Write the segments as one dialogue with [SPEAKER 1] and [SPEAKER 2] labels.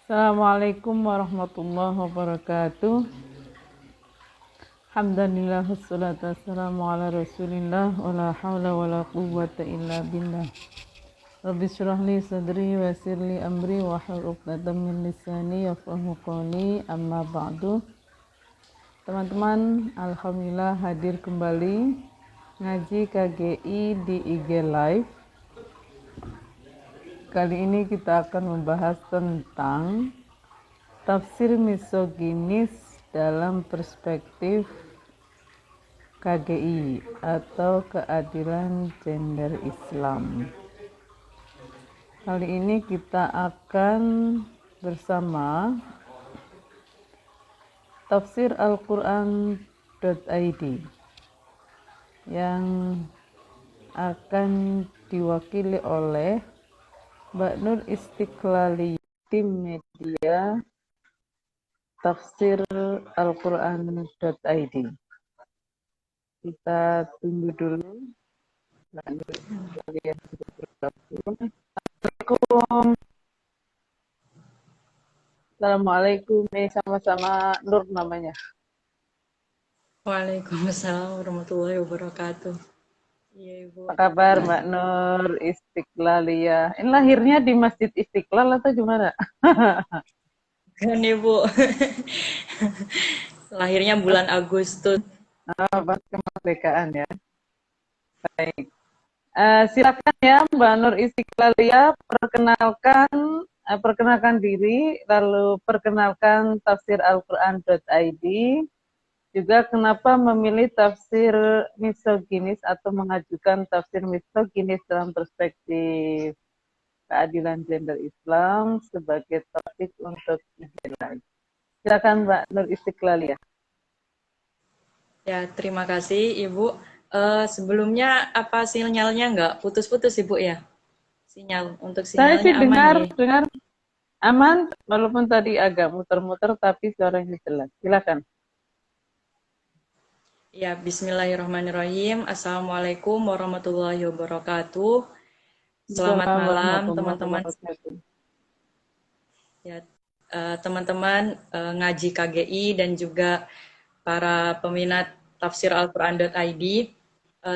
[SPEAKER 1] Assalamualaikum warahmatullahi wabarakatuh. Alhamdulillah wassalatu wassalamu ala rasulillah wala hawla wala quwwata illa billah. Rabbi syrah li sadri wa yassir li amri wa hlul 'uqdatam min lisani yafqahu qawli, amma ba'du. Teman-teman, alhamdulillah hadir kembali ngaji KGI di IG Live. Kali ini kita akan membahas tentang tafsir misoginis dalam perspektif KGI atau keadilan gender Islam. Kali ini kita akan bersama tafsir Al-Quran.id yang akan diwakili oleh Mbak Nur Istiqlali, tim media tafsir Al-Quran.id. Kita tunggu dulu. Assalamualaikum. Sama-sama Nur namanya.
[SPEAKER 2] Waalaikumsalam warahmatullahi wabarakatuh. Iya, Ibu.
[SPEAKER 1] Apa kabar Mbak Nur Istiqlalia? Ini lahirnya di Masjid Istiqlal atau gimana?
[SPEAKER 2] Kan Ibu. Lahirnya bulan Agustus.
[SPEAKER 1] Pas kemerdekaan ya. Baik. Silakan ya Mbak Nur Istiqlalia, perkenalkan diri, lalu perkenalkan tafsir Al-Quran.id. Juga kenapa memilih tafsir misoginis atau mengajukan tafsir misoginis dalam perspektif keadilan gender Islam sebagai topik untuk IG. Silakan Mbak Nur Istiqlal ya.
[SPEAKER 2] Ya, terima kasih Ibu. Sebelumnya apa sinyalnya nggak putus-putus Ibu ya? Sinyal untuk
[SPEAKER 1] Saya sih
[SPEAKER 2] sinyalnya aman ya?
[SPEAKER 1] dengar aman, walaupun tadi agak muter-muter tapi suaranya jelas. Silakan.
[SPEAKER 2] Ya, bismillahirrahmanirrahim. Assalamualaikum warahmatullahi wabarakatuh. Selamat
[SPEAKER 1] Assalamualaikum
[SPEAKER 2] malam
[SPEAKER 1] warahmatullahi
[SPEAKER 2] teman-teman.
[SPEAKER 1] wabarakatuh.
[SPEAKER 2] Ya, teman-teman ngaji KGI dan juga para peminat tafsir Al-Quran.id.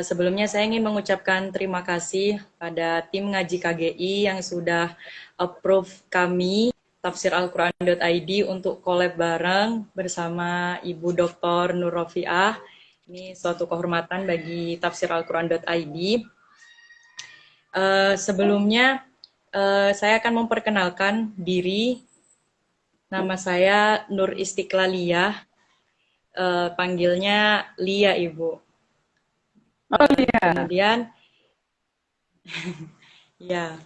[SPEAKER 2] Sebelumnya saya ingin mengucapkan terima kasih pada tim ngaji KGI yang sudah approve kami tafsir Al-Quran.id untuk collab bareng bersama Ibu Dr. Nur Rofiah. Ini suatu kehormatan bagi tafsir Al-Quran.id. Sebelumnya saya akan memperkenalkan diri. Nama saya Nur Istiqlaliyah, panggilnya Lia Ibu.
[SPEAKER 1] Oh iya.
[SPEAKER 2] Kemudian, ya,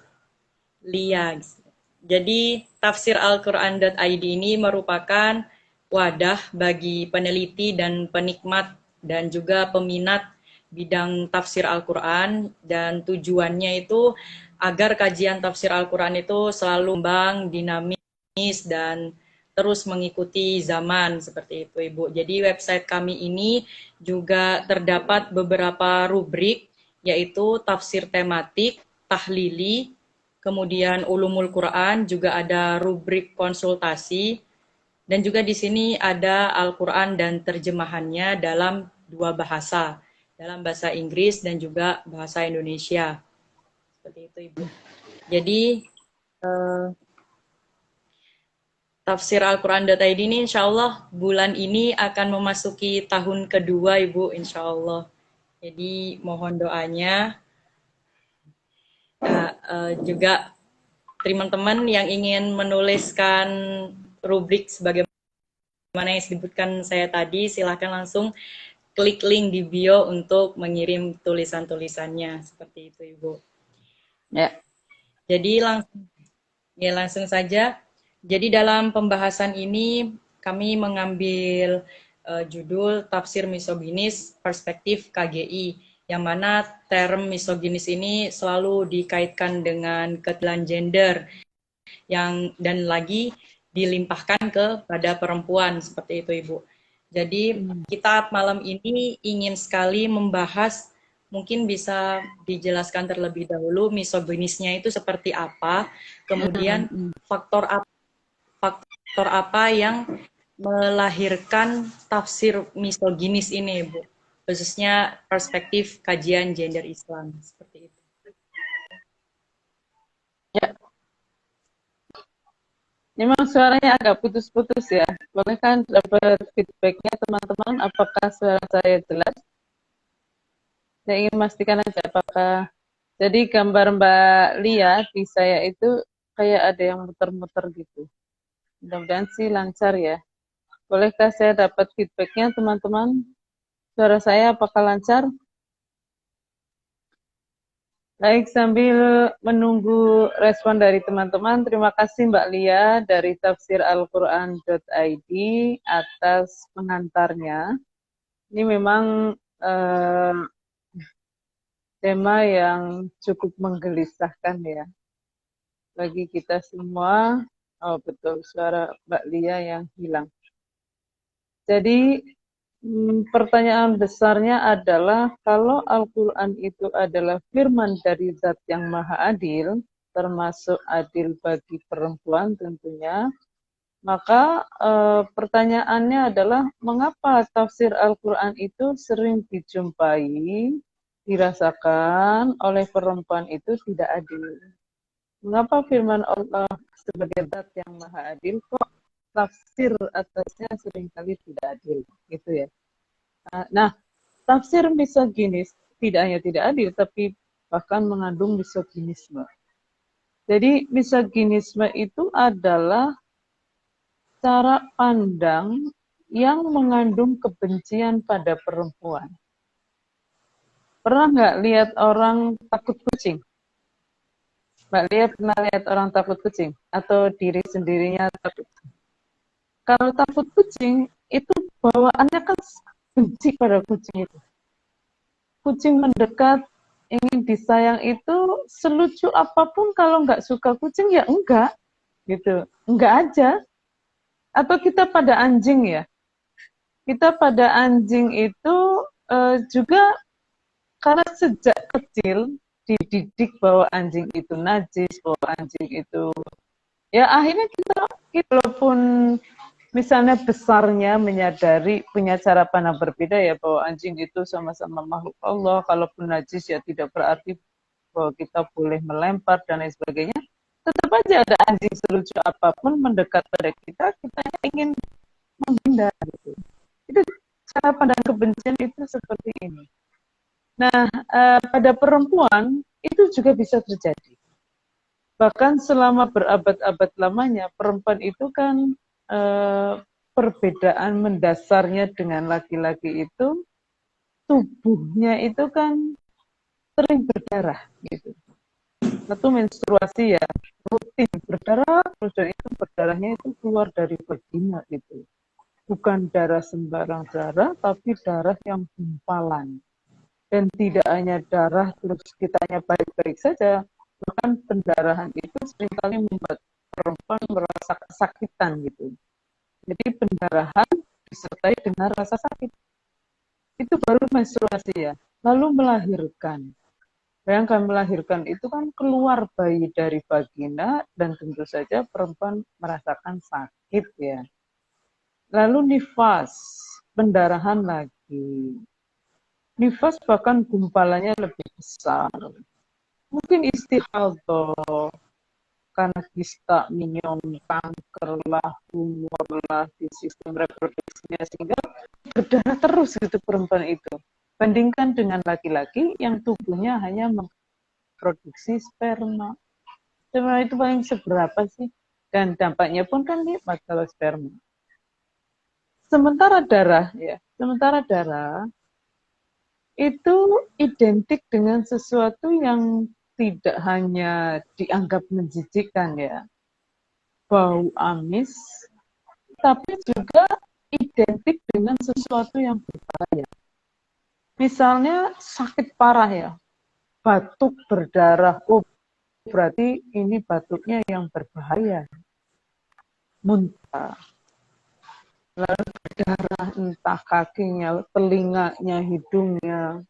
[SPEAKER 2] Lia. Jadi tafsir Al-Quran.id ini merupakan wadah bagi peneliti dan penikmat dan juga peminat bidang tafsir Al-Quran, dan tujuannya itu agar kajian tafsir Al-Quran itu selalu berkembang, dinamis, dan terus mengikuti zaman seperti itu Ibu. Jadi website kami ini juga terdapat beberapa rubrik, yaitu tafsir tematik, tahlili, kemudian ulumul Quran, juga ada rubrik konsultasi, dan juga di sini ada Al-Quran dan terjemahannya dalam dua bahasa, dalam bahasa Inggris dan juga bahasa Indonesia. Seperti itu Ibu. Jadi tafsir Al-Quran.id ini insya Allah bulan ini akan memasuki tahun kedua Ibu, insya Allah. Jadi mohon doanya. Nah, juga teman-teman yang ingin menuliskan rubrik sebagaimana yang disebutkan saya tadi, silahkan langsung klik link di bio untuk mengirim tulisan-tulisannya. Seperti itu Ibu.
[SPEAKER 1] Ya.
[SPEAKER 2] Jadi langsung saja. Jadi dalam pembahasan ini kami mengambil judul Tafsir Misoginis Perspektif KGI, yang mana term misoginis ini selalu dikaitkan dengan keadilan gender dan lagi dilimpahkan kepada perempuan, seperti itu Ibu. Jadi kita malam ini ingin sekali membahas, mungkin bisa dijelaskan terlebih dahulu misoginisnya itu seperti apa, kemudian faktor faktor apa yang melahirkan tafsir misoginis ini, Bu? Khususnya perspektif kajian gender Islam seperti itu.
[SPEAKER 1] Ya, memang suaranya agak putus-putus ya. Boleh kan dapat feedbacknya teman-teman? Apakah suara saya jelas? Saya ingin memastikan aja apakah. Jadi gambar Mbak Lia di saya itu kayak ada yang muter-muter gitu. Mudah-mudahan sih lancar ya. Bolehkah saya dapat feedbacknya teman-teman? Suara saya apakah lancar? Baik, sambil menunggu respon dari teman-teman, terima kasih Mbak Lia dari tafsiralquran.id atas pengantarnya. Ini memang tema yang cukup menggelisahkan ya bagi kita semua. Oh betul, suara Mbak Lia yang hilang. Jadi pertanyaan besarnya adalah kalau Al-Quran itu adalah firman dari Zat yang Maha Adil, termasuk adil bagi perempuan tentunya, maka pertanyaannya adalah mengapa tafsir Al-Quran itu sering dijumpai, dirasakan oleh perempuan itu tidak adil. Mengapa firman Allah sebagai Zat yang Maha Adil kok tafsir atasnya seringkali tidak adil, gitu ya. Nah, tafsir misoginis tidak hanya tidak adil, tapi bahkan mengandung misoginisme. Jadi misoginisme itu adalah cara pandang yang mengandung kebencian pada perempuan. Pernah nggak lihat orang takut kucing? Mbak Lia pernah lihat orang takut kucing? Atau diri sendirinya takut? Kalau takut kucing, itu bawaannya kan benci pada kucing itu. Kucing mendekat, ingin disayang itu selucu apapun kalau nggak suka kucing ya enggak, gitu. Enggak aja. Atau kita pada anjing ya. Kita pada anjing itu juga karena sejak kecil dididik bahwa anjing itu najis, bahwa anjing itu ya akhirnya kita walaupun misalnya besarnya menyadari punya cara pandang berbeda ya bahwa anjing itu sama-sama makhluk Allah, kalaupun najis ya tidak berarti bahwa kita boleh melempar dan lain sebagainya. Tetap aja ada anjing selucu apapun mendekat pada kita, kita ingin menghindar gitu. Itu cara pandang kebencian itu seperti ini. Nah, pada perempuan itu juga bisa terjadi. Bahkan selama berabad-abad lamanya, perempuan itu kan perbedaan mendasarnya dengan laki-laki itu, tubuhnya itu kan sering berdarah gitu. Satu menstruasi ya, rutin berdarah, terus dan itu berdarahnya itu keluar dari vagina gitu. Bukan darah sembarang darah, tapi darah yang gumpalan. Dan tidak hanya darah terus kitanya baik-baik saja, bahkan pendarahan itu seringkali membuat perempuan merasa kesakitan gitu. Jadi pendarahan disertai dengan rasa sakit. Itu baru menstruasi ya. Lalu melahirkan. Bayangkan melahirkan itu kan keluar bayi dari vagina dan tentu saja perempuan merasakan sakit ya. Lalu nifas, pendarahan lagi. Nifas bahkan gumpalannya lebih besar. Mungkin istihadah, karena kista, minum, kanker lah, tumor lah di sistem reproduksinya, sehingga berdarah terus gitu perempuan itu. Bandingkan dengan laki-laki yang tubuhnya hanya memproduksi sperma. Sperma itu paling seberapa sih? Dan dampaknya pun kan nikmat kalau sperma. Sementara darah itu identik dengan sesuatu yang tidak hanya dianggap menjijikkan ya, bau amis, tapi juga identik dengan sesuatu yang berbahaya. Misalnya sakit parah ya, batuk berdarah, oh berarti ini batuknya yang berbahaya. Muntah, lalu berdarah entah kakinya, telinganya, hidungnya,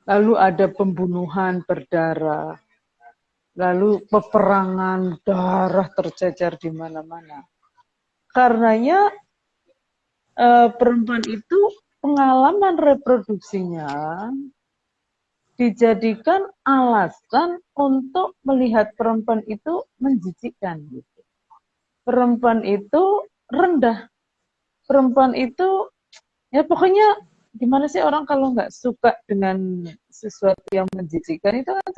[SPEAKER 1] lalu ada pembunuhan berdarah, lalu peperangan, darah tercecer di mana-mana. karenanya perempuan itu pengalaman reproduksinya dijadikan alasan untuk melihat perempuan itu menjijikkan. Gitu. Perempuan itu rendah. Perempuan itu, ya pokoknya gimana sih orang kalau nggak suka dengan sesuatu yang menjijikkan itu kan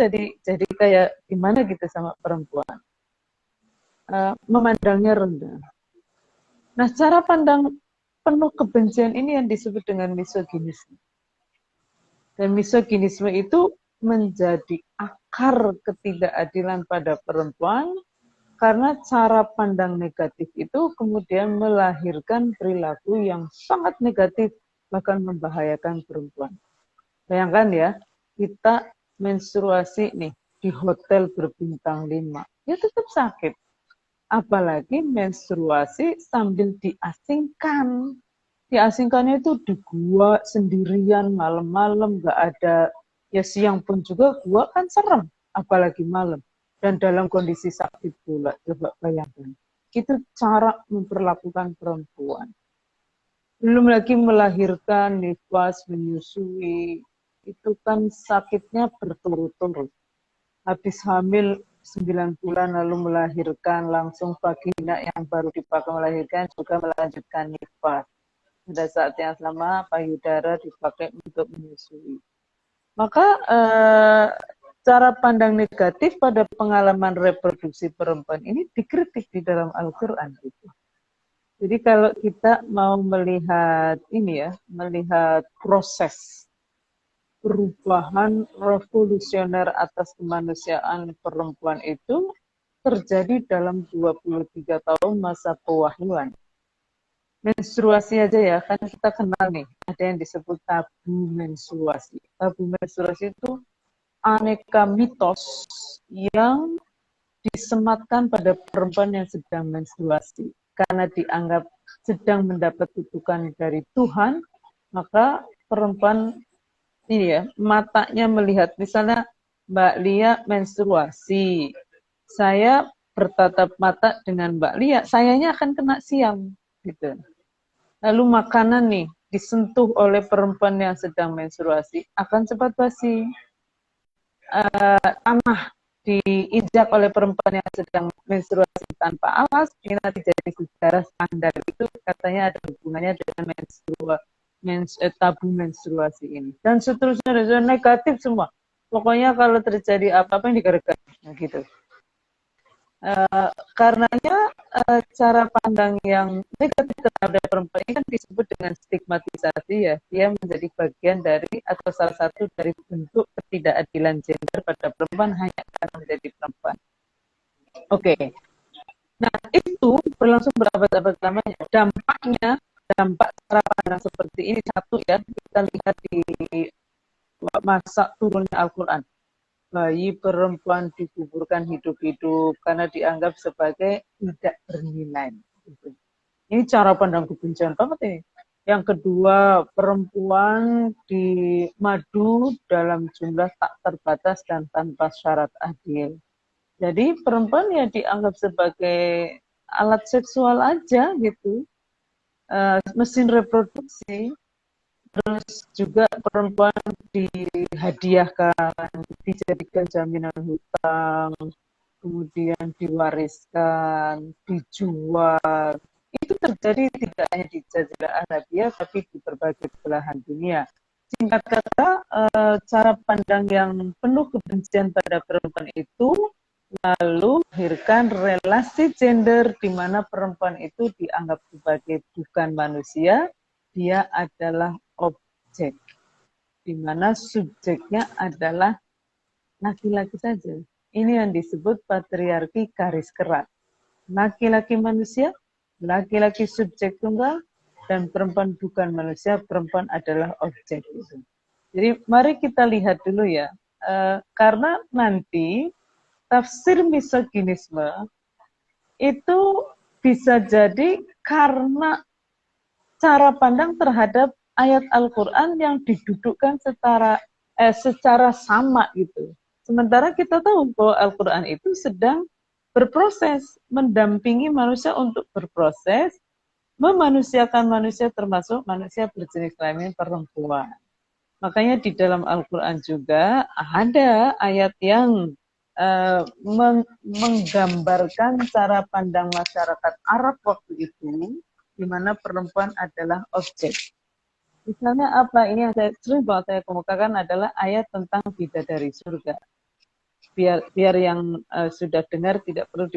[SPEAKER 1] jadi kayak gimana gitu sama perempuan. Memandangnya rendah. Nah, cara pandang penuh kebencian ini yang disebut dengan misoginisme. Dan misoginisme itu menjadi akar ketidakadilan pada perempuan karena cara pandang negatif itu kemudian melahirkan perilaku yang sangat negatif, bahkan membahayakan perempuan. Bayangkan ya, kita menstruasi nih di hotel berbintang 5, ya tetap sakit. Apalagi menstruasi sambil diasingkan. Diasingkannya itu di gua sendirian malam-malam, nggak ada, ya siang pun juga gua kan serem, apalagi malam. Dan dalam kondisi sakit pula, coba bayangkan. Itu cara memperlakukan perempuan. Belum lagi melahirkan, nifas, menyusui, itu kan sakitnya berturut-turut. Habis hamil 9 bulan lalu melahirkan, langsung vagina yang baru dipakai melahirkan juga melanjutkan nifas. Pada saat yang sama payudara dipakai untuk menyusui. Maka cara pandang negatif pada pengalaman reproduksi perempuan ini dikritik di dalam Al-Quran. Gitu. Jadi kalau kita mau melihat ini ya, melihat proses perubahan revolusioner atas kemanusiaan perempuan itu terjadi dalam 23 tahun masa pewahyuan. Menstruasi aja ya, kan kita kenal nih, ada yang disebut tabu menstruasi. Tabu menstruasi itu aneka mitos yang disematkan pada perempuan yang sedang menstruasi. Karena dianggap sedang mendapat kutukan dari Tuhan, maka perempuan ini ya, matanya melihat, misalnya Mbak Lia menstruasi, saya bertatap mata dengan Mbak Lia, sayanya akan kena siang, gitu. Lalu makanan nih, disentuh oleh perempuan yang sedang menstruasi, akan cepat basi. Tanah diinjak oleh perempuan yang sedang menstruasi tanpa alas, ini nanti jadi sejarah skandal. Itu katanya ada hubungannya dengan tabu menstruasi ini. Dan seterusnya negatif semua. Pokoknya kalau terjadi apa-apa yang digerakan. Nah, gitu. Karenanya cara pandang yang negatif terhadap perempuan ini kan disebut dengan stigmatisasi ya. Dia menjadi bagian dari atau salah satu dari bentuk ketidakadilan gender pada perempuan hanya karena menjadi perempuan. Oke. Nah, itu berlangsung berabad-abad lamanya. Dampak cara pandang seperti ini satu ya, kita lihat di masa turunnya Al-Quran. Bayi perempuan dikuburkan hidup-hidup karena dianggap sebagai tidak bernilai. Ini cara pandang kebencian banget ini. Yang kedua, perempuan dimadu dalam jumlah tak terbatas dan tanpa syarat adil. Jadi perempuan ya dianggap sebagai alat seksual aja gitu, mesin reproduksi. Terus juga perempuan dihadiahkan, dijadikan jaminan hutang, kemudian diwariskan, dijual. Itu terjadi tidak hanya di Jazirah Arabia, tapi di berbagai belahan dunia. Singkat kata, cara pandang yang penuh kebencian pada perempuan itu lalu melahirkan relasi gender di mana perempuan itu dianggap sebagai bukan manusia, dia adalah objek, di mana subjeknya adalah laki-laki saja. Ini yang disebut patriarki garis keras. Laki-laki manusia, laki-laki subjek tunggal, dan perempuan bukan manusia, perempuan adalah objek. Jadi mari kita lihat dulu ya, karena nanti tafsir misoginisme itu bisa jadi karena cara pandang terhadap ayat Al-Quran yang didudukkan secara sama gitu. Sementara kita tahu bahwa Al-Quran itu sedang berproses, mendampingi manusia untuk berproses memanusiakan manusia termasuk manusia berjenis kelamin perempuan. Makanya di dalam Al-Quran juga ada ayat yang menggambarkan cara pandang masyarakat Arab waktu itu, di mana perempuan adalah objek. Misalnya apa? Ini yang sering banget saya kemukakan adalah ayat tentang bidadari surga. Biar yang sudah dengar tidak perlu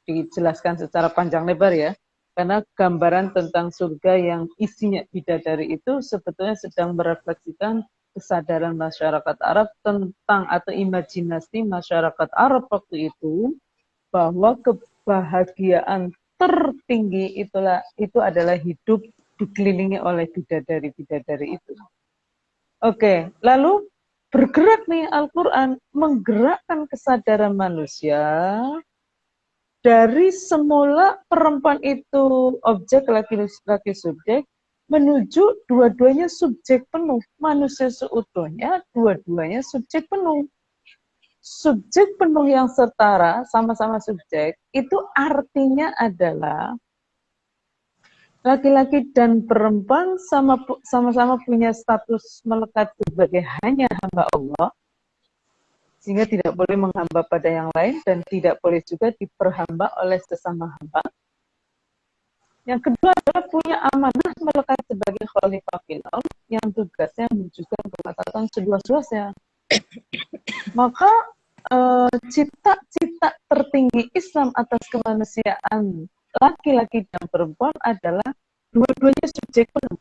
[SPEAKER 1] dijelaskan secara panjang lebar ya. Karena gambaran tentang surga yang isinya bidadari itu sebetulnya sedang merefleksikan kesadaran masyarakat Arab tentang atau imajinasi masyarakat Arab waktu itu bahwa kebahagiaan tertinggi itu adalah hidup dikelilingi oleh bidadari-bidadari itu. Oke, lalu bergerak nih Al-Quran menggerakkan kesadaran manusia dari semula perempuan itu objek, laki-laki subjek, menuju dua-duanya subjek penuh. Manusia seutuhnya, dua-duanya subjek penuh. Subjek penuh yang setara, sama-sama subjek, itu artinya adalah laki-laki dan perempuan sama-sama punya status melekat sebagai hanya hamba Allah, sehingga tidak boleh menghamba pada yang lain dan tidak boleh juga diperhamba oleh sesama hamba. Yang kedua adalah punya amanah melekat sebagai khalifah fil ardh yang tugasnya menunjukkan kemaslahatan seluas-luasnya. Maka cita-cita tertinggi Islam atas kemanusiaan laki-laki dan perempuan adalah dua-duanya subjek penuh.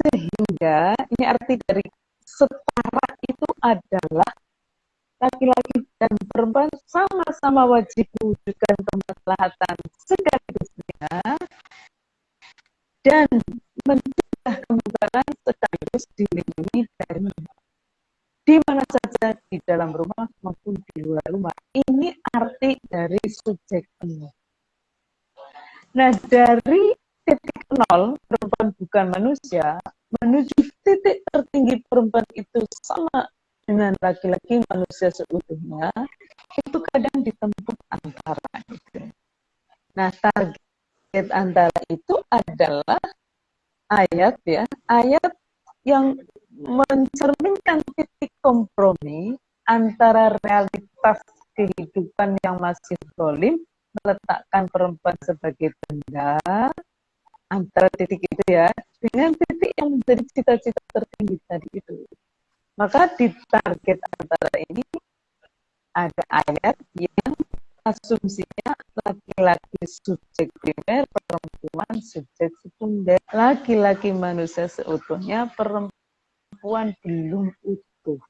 [SPEAKER 1] Sehingga ini arti dari setara itu adalah laki-laki dan perempuan sama-sama wajib mewujudkan kemaslahatan sekaligus dan mencegah kemungkaran sekaligus dilindungi dari di mana saja di dalam rumah maupun di luar rumah. Ini arti dari subjek penuh. Nah, dari titik nol perempuan bukan manusia menuju titik tertinggi perempuan itu sama dengan laki-laki manusia seutuhnya, itu kadang ditempuh antara itu. Nah, target antara itu adalah ayat yang mencerminkan titik kompromi antara realitas kehidupan yang masih zalim, meletakkan perempuan sebagai benda, antara titik itu ya, dengan titik yang menjadi cita-cita tertinggi tadi itu. Maka di target antara ini ada ayat yang asumsinya laki-laki subjek primer, perempuan subjek sekunder. Laki-laki manusia seutuhnya, perempuan belum utuh.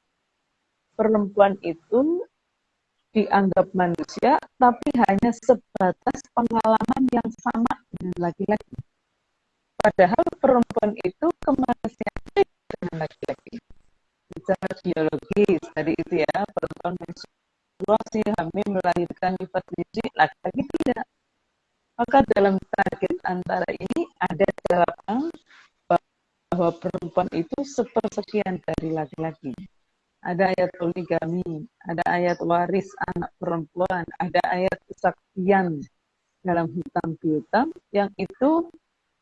[SPEAKER 1] Perempuan itu dianggap manusia, tapi hanya sebatas pengalaman yang sama dengan laki-laki. Padahal perempuan itu kemanusiaan dengan laki-laki. Secara biologis tadi itu ya, perempuan menstruasi, hamil, melahirkan, nifas nyuci, laki-laki tidak. Maka dalam target antara ini ada jawaban bahwa perempuan itu sepersekian dari laki-laki. Ada ayat poligami, ada ayat waris anak perempuan, ada ayat kesaktian dalam hitam piutang yang itu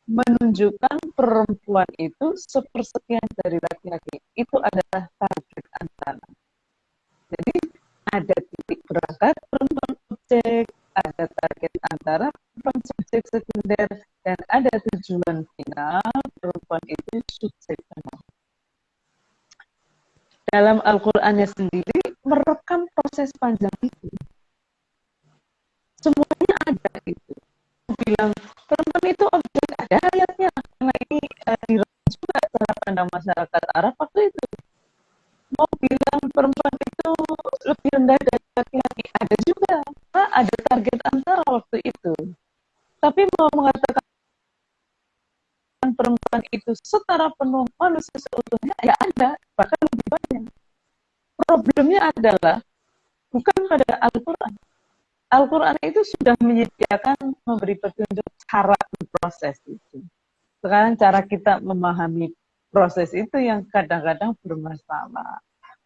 [SPEAKER 1] menunjukkan perempuan itu sepersekian dari laki-laki. Itu adalah target antara. Jadi ada titik berangkat perempuan objek, ada target antara perempuan subjek sekunder, dan ada tujuan final perempuan itu subjek penuh. Dalam Al-Qur'annya sendiri merekam proses panjang itu. Semuanya ada itu. Bilang perempuan itu objek, ada ayatnya. Karena ini direkam juga cara pandang masyarakat Arab waktu itu. Mau bilang perempuan itu lebih rendah dari laki-laki, ada juga. Nah, ada target antara waktu itu. Tapi mau mengatakan perempuan itu setara penuh manusia seutuhnya, ya ada, bahkan lebih banyak. Problemnya adalah bukan pada Al-Quran. Al-Quran itu sudah menyediakan, memberi petunjuk cara proses itu. Sekarang cara kita memahami proses itu yang kadang-kadang bermasalah.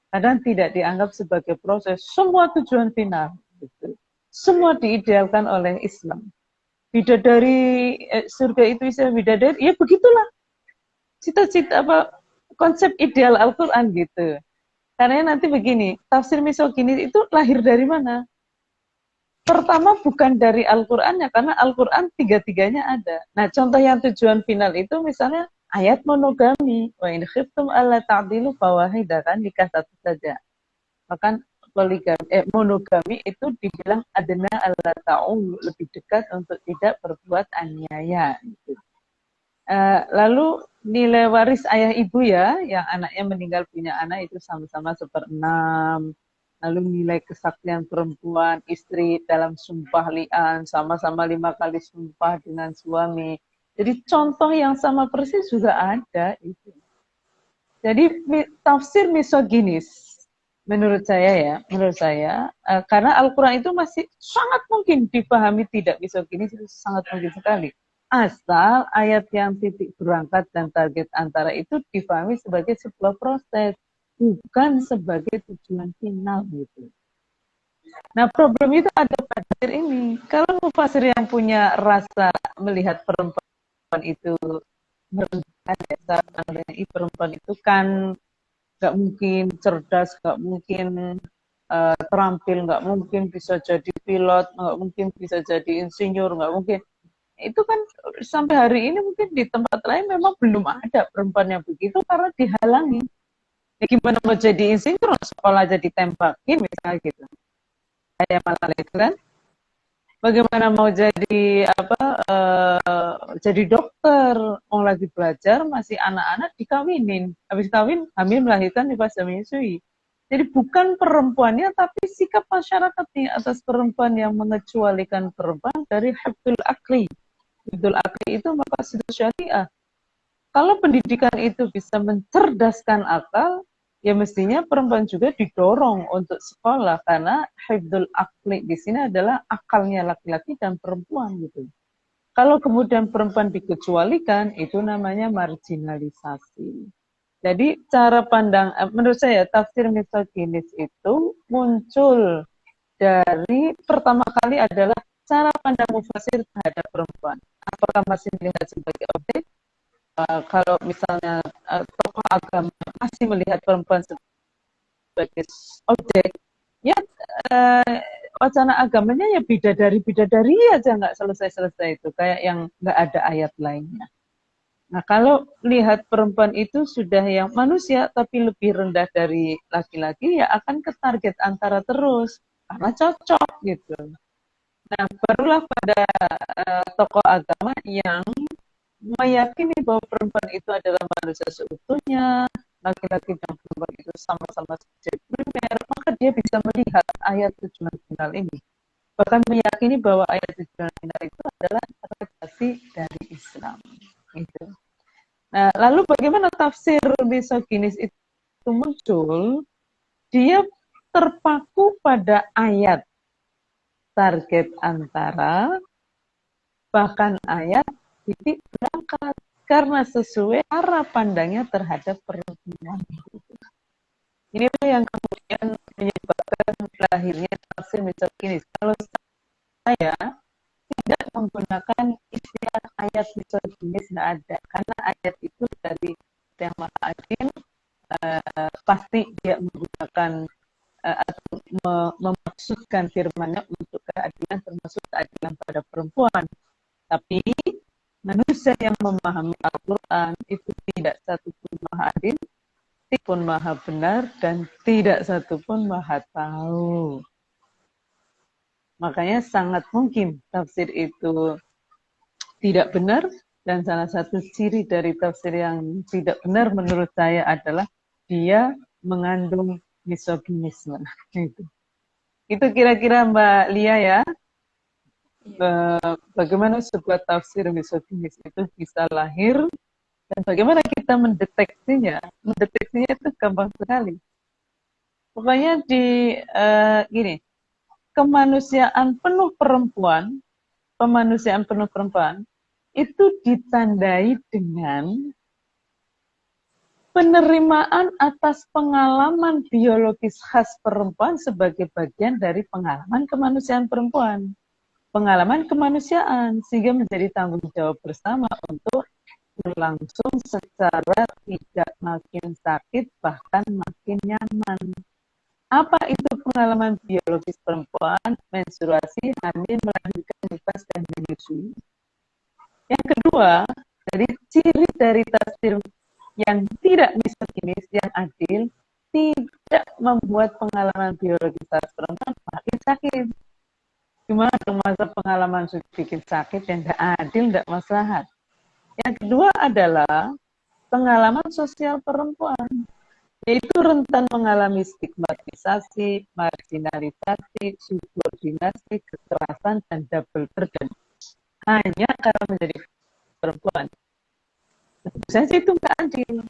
[SPEAKER 1] Kadang tidak dianggap sebagai proses, semua tujuan final. Gitu. Semua diidealkan oleh Islam. bidadari surga itu bisa bidadari, ya begitulah cita-cita apa konsep ideal Al-Quran gitu. Karena nanti begini, tafsir misoginis itu lahir dari mana? Pertama bukan dari Al-Qur'annya, karena Al-Qur'an tiga-tiganya ada. Nah, contoh yang tujuan final itu misalnya ayat monogami. Wa in khiftum alla ta'dilu fawahidah, kan nikah satu saja. Bahkan monogami itu dibilang adna alla ta'ul, lebih dekat untuk tidak berbuat aniaya. Gitu. Lalu nilai waris ayah ibu ya, yang anaknya meninggal punya anak itu sama-sama 1/6. Lalu nilai kesaktian perempuan, istri dalam sumpah li'an, sama-sama 5 kali sumpah dengan suami. Jadi contoh yang sama persis juga ada itu. Jadi tafsir misoginis, menurut saya karena Al-Quran itu masih sangat mungkin dipahami tidak misoginis, itu sangat mungkin sekali. Asal ayat yang titik berangkat dan target antara itu dipahami sebagai sebuah proses, bukan sebagai tujuan final gitu. Nah, problem itu ada pada ini. Kalau mufasir yang punya rasa melihat perempuan itu merendahkan, perempuan itu kan nggak mungkin cerdas, nggak mungkin terampil, nggak mungkin bisa jadi pilot, nggak mungkin bisa jadi insinyur, nggak mungkin. Itu kan sampai hari ini mungkin di tempat lain memang belum ada perempuan yang begitu karena dihalangi. Ya gimana mau jadi insinyur, sekolah aja ditembakin misalnya gitu. Kayak malah itu kan. Bagaimana mau jadi jadi dokter, mau lagi belajar masih anak-anak dikawinin, habis kawin hamil melahirkan di pas menyusui. Jadi bukan perempuannya tapi sikap masyarakatnya atas perempuan yang mengecualikan perempuan dari hifdzul akli. Hifdzul akli itu maqasid syariah. Kalau pendidikan itu bisa mencerdaskan akal, ya mestinya perempuan juga didorong untuk sekolah karena hifdzul akli di sini adalah akalnya laki-laki dan perempuan gitu. Kalau kemudian perempuan dikecualikan, itu namanya marginalisasi. Jadi cara pandang, menurut saya tafsir misoginis itu muncul dari pertama kali adalah cara pandang mufasir terhadap perempuan. Apakah masih melihat sebagai objek? Kalau misalnya tokoh agama masih melihat perempuan sebagai objek, ya wacana agamanya ya bidadari aja, nggak selesai itu, kayak yang nggak ada ayat lainnya. Nah, kalau lihat perempuan itu sudah yang manusia tapi lebih rendah dari laki-laki, ya akan ke target antara terus karena cocok gitu. Nah, barulah pada tokoh agama yang meyakini bahwa perempuan itu adalah manusia seutuhnya, laki-laki dan perempuan itu sama-sama subjek primer, maka dia bisa melihat ayat tujuan final ini. Bahkan meyakini bahwa ayat tujuan final itu adalah redaksi dari Islam. Gitu. Nah, lalu bagaimana tafsir misoginis itu muncul? Dia terpaku pada ayat target antara, bahkan ayat titik berangkat karena sesuai arah pandangnya terhadap perempuan. Inilah yang kemudian menyebabkan lahirnya tafsir misoginis. Kalau saya tidak menggunakan istilah ayat misoginis, nggak ada, karena ayat itu dari yang Maha Adil, pasti dia menggunakan atau memaksudkan firman-Nya untuk keadilan, termasuk keadilan pada perempuan. Tapi manusia yang memahami Al-Quran itu tidak satupun maha adil, tidak pun maha benar, dan tidak satupun maha tahu. Makanya sangat mungkin tafsir itu tidak benar, dan salah satu ciri dari tafsir yang tidak benar menurut saya adalah dia mengandung misoginisme. Itu kira-kira Mbak Lia ya. Bagaimana sebuah tafsir misoginis itu bisa lahir dan bagaimana kita mendeteksinya. Mendeteksinya itu gampang sekali. Pokoknya gini, kemanusiaan penuh perempuan itu ditandai dengan penerimaan atas pengalaman biologis khas perempuan sebagai bagian dari pengalaman kemanusiaan perempuan. pengalaman kemanusiaan sehingga menjadi tanggung jawab bersama untuk berlangsung secara tidak makin sakit bahkan makin nyaman. Apa itu pengalaman biologis perempuan, menstruasi, hamil, melahirkan, nifas, dan menyusui? Yang kedua, dari ciri dari tafsir yang tidak misoginis, yang adil, tidak membuat pengalaman biologis perempuan makin sakit. Gimana dong masa pengalaman bikin sakit yang tidak adil, tidak maslahat. Yang kedua adalah pengalaman sosial perempuan, yaitu rentan mengalami stigmatisasi, marginalisasi, subordinasi, kekerasan, dan double burden. Hanya karena menjadi perempuan. Saya sih itu nggak adil.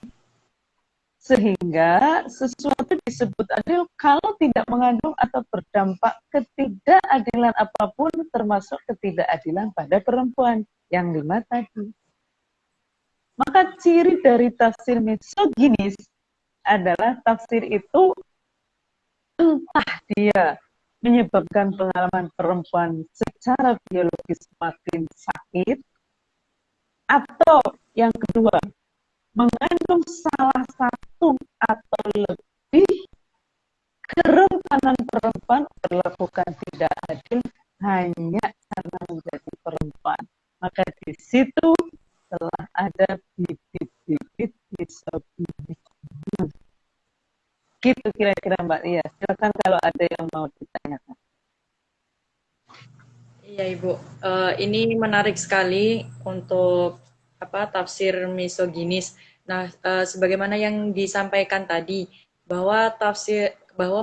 [SPEAKER 1] Sehingga sesuatu disebut adil kalau tidak mengandung atau berdampak ketidakadilan apapun, termasuk ketidakadilan pada perempuan. Yang 5 tadi. Maka ciri dari tafsir misoginis adalah tafsir itu entah dia menyebabkan pengalaman perempuan secara biologis makin sakit, atau yang kedua, mengandung salah satu atau lebih kerentanan perempuan berlakukan tidak adil hanya karena menjadi perempuan. Maka di situ telah ada bibit-bibit misoginis. Gitu kira-kira Mbak Lia. Silakan kalau ada yang mau ditanyakan.
[SPEAKER 2] Iya Ibu, ini menarik sekali untuk tafsir misoginis. Nah, sebagaimana yang disampaikan tadi bahwa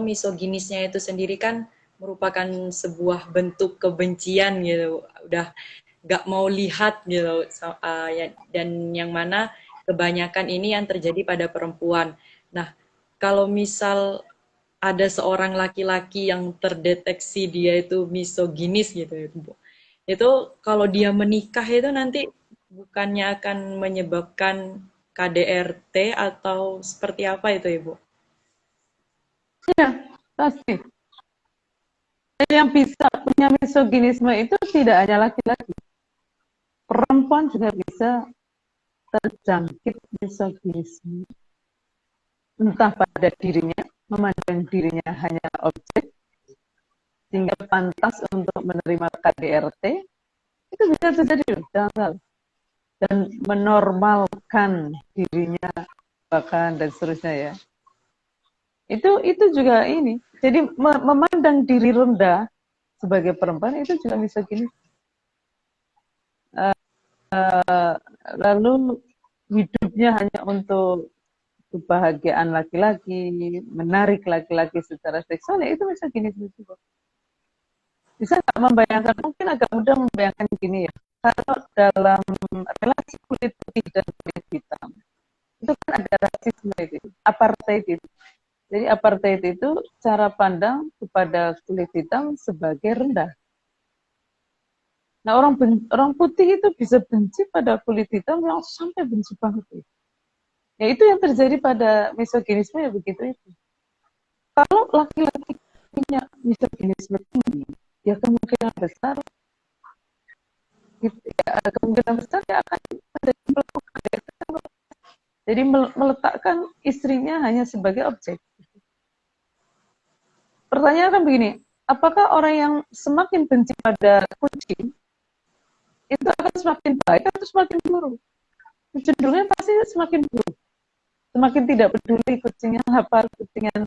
[SPEAKER 2] misoginisnya itu sendiri kan merupakan sebuah bentuk kebencian gitu, udah nggak mau lihat gitu, dan yang mana kebanyakan ini yang terjadi pada perempuan. Nah, kalau misal ada seorang laki-laki yang terdeteksi dia itu misoginis gitu ya, Bu. Itu kalau dia menikah itu nanti bukannya akan menyebabkan KDRT atau seperti apa itu, Ibu?
[SPEAKER 1] Ya, pasti. Yang bisa punya misoginisme itu tidak hanya laki-laki. Perempuan juga bisa terjangkit misoginisme. Entah pada dirinya, memandang dirinya hanya objek, sehingga pantas untuk menerima KDRT, itu bisa terjadi, jangan salah. Dan menormalkan dirinya, bahkan dan seterusnya ya. Itu juga ini. Jadi memandang diri rendah sebagai perempuan itu juga misoginis. Lalu hidupnya hanya untuk kebahagiaan laki-laki, menarik laki-laki secara seksual, ya itu misoginisme juga. Bisa nggak membayangkan, mungkin agak mudah membayangkan gini ya, kalau dalam relasi kulit putih dan kulit hitam, itu kan ada rasisme itu, apartheid itu. Jadi apartheid itu cara pandang kepada kulit hitam sebagai rendah. Nah, orang putih itu bisa benci pada kulit hitam yang sampai benci banget. Ya itu yang terjadi pada misoginisme ya begitu itu. Kalau laki-laki punya misoginisme tinggi, ya kemungkinan besar dia akan melakukan. Jadi meletakkan istrinya hanya sebagai objek. Pertanyaan kan begini, apakah orang yang semakin benci pada kucing itu akan semakin baik atau semakin buruk? Cenderungnya pasti semakin buruk. Semakin tidak peduli kucingnya lapar, kucingnya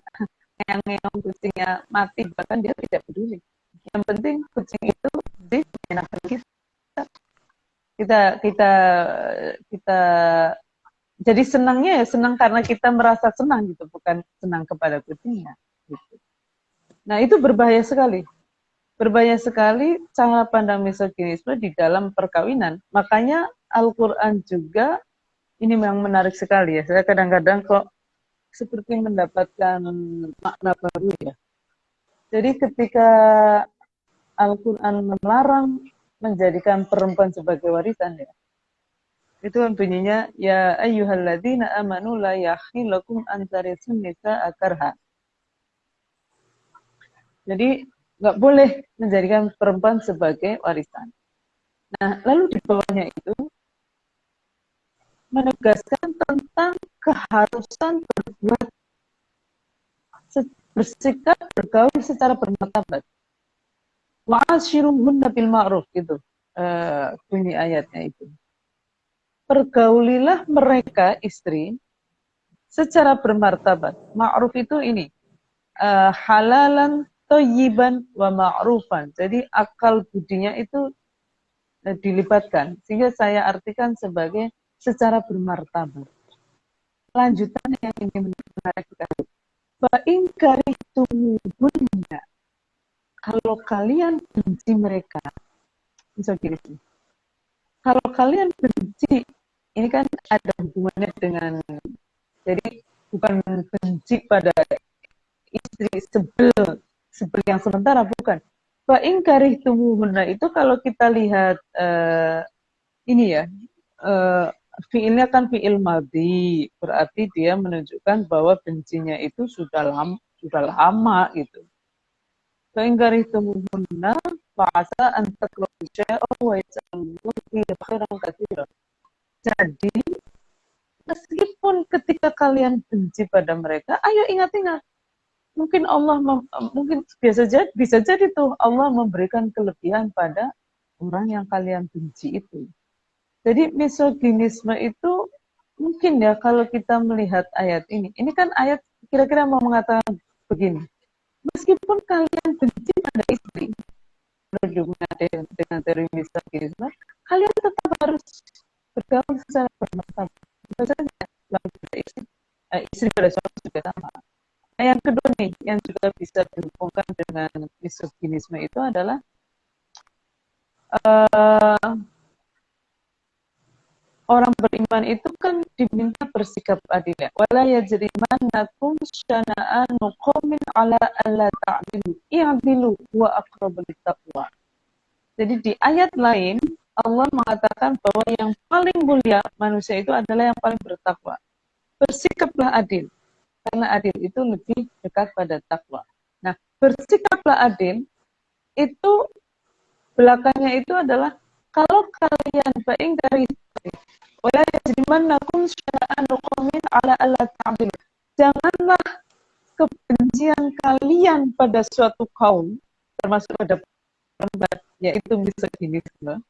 [SPEAKER 1] ngeong, kucingnya mati, bahkan dia tidak peduli. Yang penting kucing itu menyenangkan kita. Kita jadi senangnya ya senang karena kita merasa senang gitu, bukan senang kepada kucingnya. Gitu. Nah itu berbahaya sekali. Berbahaya sekali cara pandang misoginisme di dalam perkawinan. Makanya Al-Quran juga, ini memang menarik sekali ya. Saya kadang-kadang kok seperti mendapatkan makna baru ya. Jadi ketika Al-Quran melarang menjadikan perempuan sebagai warisan ya, itu bunyinya ya ayyuhalladzina amanu la yahilakum an tarisun nisa akarha. Jadi nggak boleh menjadikan perempuan sebagai warisan. Nah, lalu di bawahnya itu menegaskan tentang keharusan berbuat, bersikap, bergaul secara bermartabat. Wa'ashiruhunna bil ma'ruf, gitu bunyi ayatnya itu. Pergaulilah mereka istri secara bermartabat. Ma'ruf itu ini halalan thayyiban wa ma'rufan. Jadi akal budinya itu dilibatkan, sehingga saya artikan sebagai secara bermartabat. Lanjutan yang ini menarik sekali. Fa'in karihtumuhunna, kalau kalian benci mereka, bisa gini sih. Kalau kalian benci, ini kan ada hubungannya dengan, jadi bukan benci pada istri, sebel yang sementara, bukan. Fa'in karihtumuhunna itu kalau kita lihat ini ya, fiilnya kan fiil madhi, berarti dia menunjukkan bahwa bencinya itu sudah lama gitu. Fa'in karihtumuhunna fa'asa an takrahu syai'an wa yaj'alullahu fihi khairan katsiran. Jadi meskipun ketika kalian benci pada mereka, ayo ingat-ingat, mungkin Allah mungkin bisa jadi tuh Allah memberikan kelebihan pada orang yang kalian benci itu. Jadi misoginisme itu mungkin ya, kalau kita melihat ayat ini kan ayat kira-kira mau mengatakan begini, meskipun kalian benci pada istri, berhubungan dengan teori misoginisme, kalian tetap harus bergaul secara bermartabat. Bisa saja istri pada suami juga sama. Nah, yang kedua nih, yang juga bisa dihubungkan dengan misoginisme itu adalah orang beriman itu kan diminta bersikap adil. Wala yajrimannakum syana'anu qaumin ala alla ta'dilu. I'dilu huwa aqrabu littaqwa. Jadi di ayat lain Allah mengatakan bahwa yang paling mulia manusia itu adalah yang paling bertakwa. Bersikaplah adil, karena adil itu lebih dekat pada takwa. Nah, bersikaplah adil itu belakangnya itu adalah kalau kalian beingkari wala yajrimannakum syana'anu qaumin ala alla ta'dilu. Janganlah kebencian kalian pada suatu kaum, termasuk pada perempuan, yaitu misoginisme.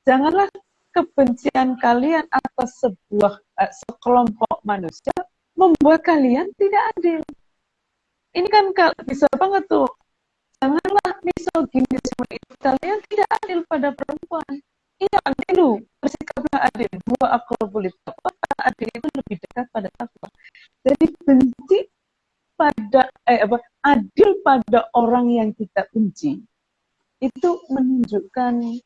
[SPEAKER 1] Janganlah kebencian kalian atas sekelompok manusia membuat kalian tidak adil. Ini kan bisa banget tuh. Janganlah misoginisme itu kalian tidak adil pada perempuan. Iya, adilu, bersikaplah adil. Huwa aqrabu littaqwa, adil itu lebih dekat pada takwa. Jadi benci pada adil pada orang yang kita benci itu menunjukkan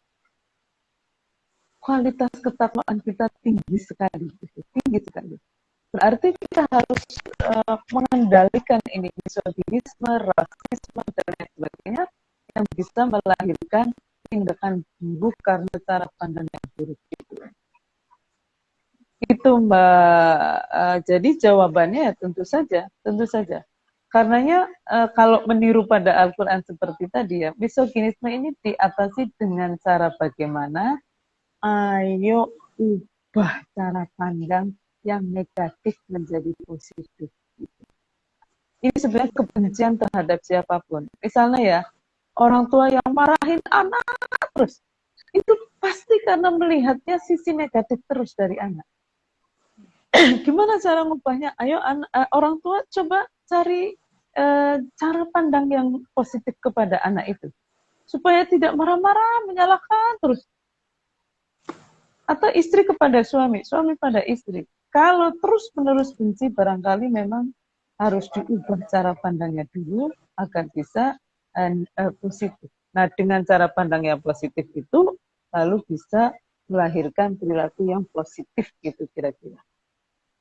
[SPEAKER 1] kualitas ketakwaan kita tinggi sekali. Berarti kita harus mengendalikan ini misoginisme, rasisme, dan lain sebagainya yang bisa melahirkan tindakan buruk karena cara pandang yang buruk itu. Itu Mbak. Jadi jawabannya tentu saja. Karenanya kalau meniru pada Al-Quran seperti tadi ya, misoginisme ini diatasi dengan cara bagaimana? Ayo ubah cara pandang yang negatif menjadi positif. Ini sebenarnya kebencian terhadap siapapun. Misalnya ya, orang tua yang marahin anak terus, itu pasti karena melihatnya sisi negatif terus dari anak. Gimana cara ngubahnya? Ayo orang tua coba cari cara pandang yang positif kepada anak itu. Supaya tidak marah-marah, menyalahkan terus. Atau istri kepada suami pada istri. Kalau terus-menerus benci, barangkali memang harus diubah cara pandangnya dulu agar bisa positif. Nah, dengan cara pandang yang positif itu, lalu bisa melahirkan perilaku yang positif gitu kira-kira.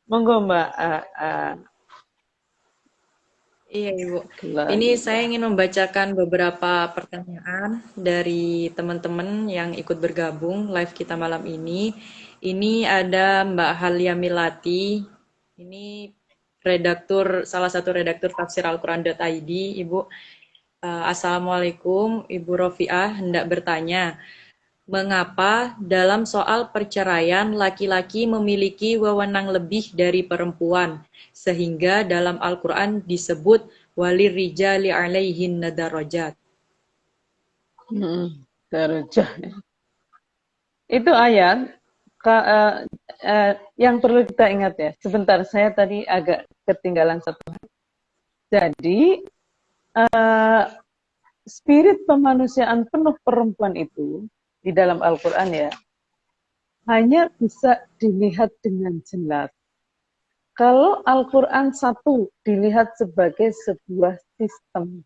[SPEAKER 1] Monggo Mbak.
[SPEAKER 2] Iya Ibu. Ini saya ingin membacakan beberapa pertanyaan dari teman-teman yang ikut bergabung live kita malam ini. Ini ada Mbak Halia Milati. Ini salah satu redaktur tafsir Al-Quran.id, Ibu. Assalamualaikum, Ibu Rofiah hendak bertanya, mengapa dalam soal perceraian laki-laki memiliki wewenang lebih dari perempuan, sehingga dalam Al-Quran disebut walirijali alaihinna darajat?
[SPEAKER 1] Darajah. Itu ayat yang perlu kita ingat ya. Sebentar, saya tadi agak ketinggalan satu. Jadi spirit kemanusiaan penuh perempuan itu di dalam Al-Quran ya, hanya bisa dilihat dengan jelas. Kalau Al-Quran satu dilihat sebagai sebuah sistem.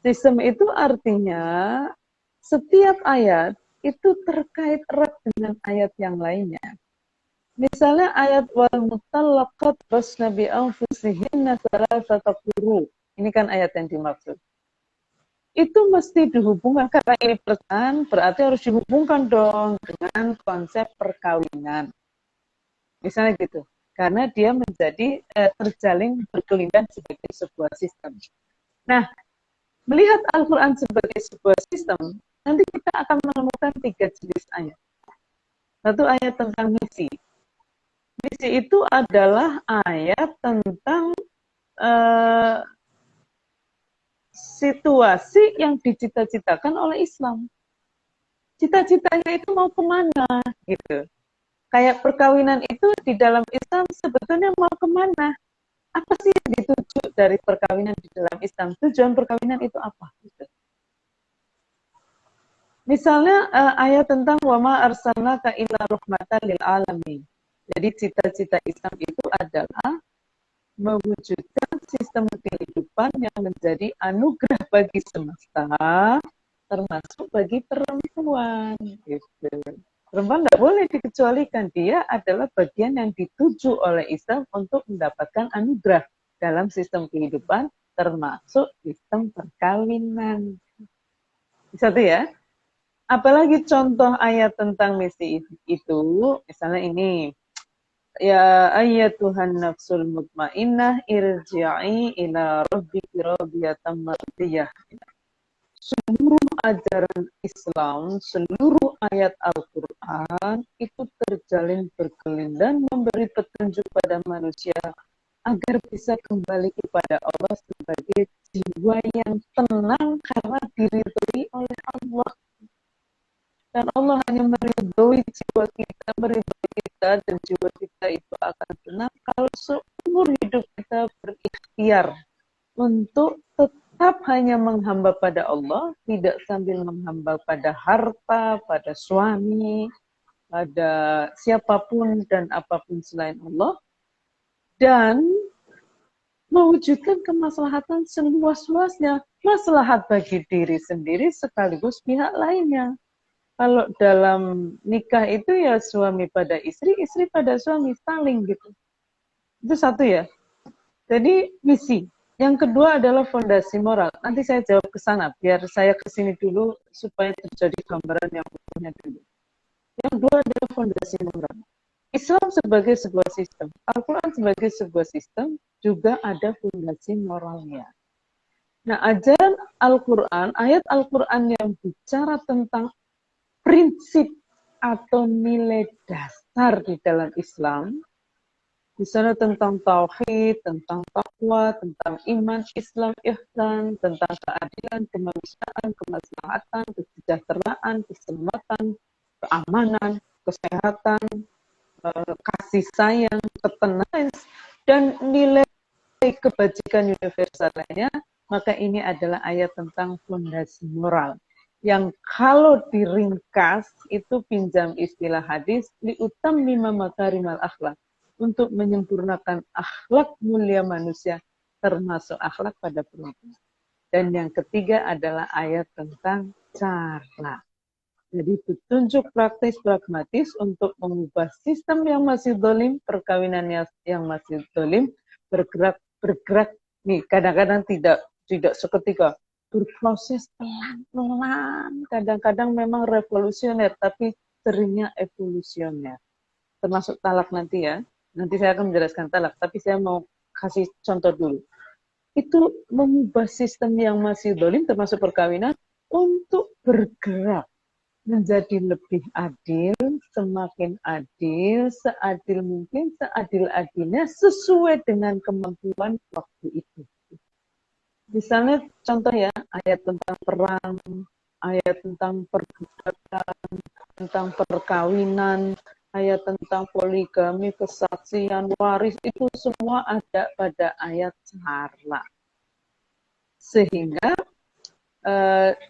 [SPEAKER 1] Sistem itu artinya setiap ayat itu terkait erat dengan ayat yang lainnya. Misalnya ayat wal mutallaqat basna bi anfusihinna thalathata quru. Ini kan ayat yang dimaksud. Itu mesti dihubungkan karena ini perasaan, berarti harus dihubungkan dong dengan konsep perkawinan. Misalnya gitu. Karena dia menjadi terjalin berkelindan sebagai sebuah sistem. Nah, melihat Al-Quran sebagai sebuah sistem, nanti kita akan menemukan 3 jenis ayat. Satu ayat tentang misi. Misi itu adalah ayat tentang situasi yang dicita-citakan oleh Islam. Cita-citanya itu mau kemana gitu. Kayak perkawinan itu di dalam Islam sebetulnya mau kemana? Apa sih yang dituju dari perkawinan di dalam Islam? Tujuan perkawinan itu apa? Gitu. Misalnya ayat tentang wama arsalnaka illa rahmatan lil alamin. Jadi cita-cita Islam itu adalah mewujudkan sistem kehidupan yang menjadi anugerah bagi semesta, termasuk bagi perempuan. Gitu. Perempuan tidak boleh dikecualikan. Dia adalah bagian yang dituju oleh Islam untuk mendapatkan anugerah dalam sistem kehidupan, termasuk sistem perkawinan. Satu ya. Apalagi contoh ayat tentang misi itu, misalnya ini, ya ayyatuhan nafsul mutmainnah irji'i ila rabbiki radiyatan mardiyah. Seluruh ajaran Islam, seluruh ayat Al-Quran itu terjalin berkelindan memberi petunjuk pada manusia agar bisa kembali kepada Allah sebagai jiwa yang tenang karena diridhoi oleh Allah. Dan Allah hanya meridhoi jiwa kita dan jiwa kita itu akan tenang kalau seumur hidup kita berikhtiar untuk tetap hanya menghamba pada Allah, tidak sambil menghamba pada harta, pada suami, pada siapapun dan apapun selain Allah, dan mewujudkan kemaslahatan seluas-luasnya, maslahat bagi diri sendiri sekaligus pihak lainnya. Kalau dalam nikah itu ya suami pada istri, istri pada suami, saling gitu. Itu satu ya. Jadi misi. Yang kedua adalah fondasi moral. Nanti saya jawab ke sana, biar saya ke sini dulu supaya terjadi gambaran yang utuhnya dulu. Yang kedua adalah fondasi moral. Islam sebagai sebuah sistem, Al-Quran sebagai sebuah sistem, juga ada fondasi moralnya. Nah, ajaran Al-Quran, ayat Al-Quran yang bicara tentang prinsip atau nilai dasar di dalam Islam, di sana tentang tauhid, tentang takwa, tentang iman, Islam, ihsan, tentang keadilan, kemanusiaan, kemaslahatan, kesejahteraan, keselamatan, keamanan, kesehatan, kasih sayang, ketenangan, dan nilai kebajikan universal lainnya, maka ini adalah ayat tentang fondasi moral. Yang kalau diringkas, itu pinjam istilah hadis, liutammima makarimal akhlak, untuk menyempurnakan akhlak mulia manusia, termasuk akhlak pada perempuan. Dan yang ketiga adalah ayat tentang cara. Jadi petunjuk praktis pragmatis untuk mengubah sistem yang masih dolim, perkawinan yang masih dolim, bergerak nih, kadang-kadang tidak seketika, berproses pelan-pelan, kadang-kadang memang revolusioner, tapi seringnya evolusioner. Termasuk talak nanti ya. Nanti saya akan menjelaskan talak, tapi saya mau kasih contoh dulu.
[SPEAKER 3] itu mengubah sistem yang masih zalim termasuk perkawinan untuk bergerak menjadi lebih adil, semakin adil, seadil mungkin, seadil-adilnya sesuai dengan kemampuan waktu itu. Misalnya contoh ya, ayat tentang perang, ayat tentang perbudakan, tentang perkawinan, ayat tentang poligami, kesaksian, waris, itu semua ada pada ayat syarat. Sehingga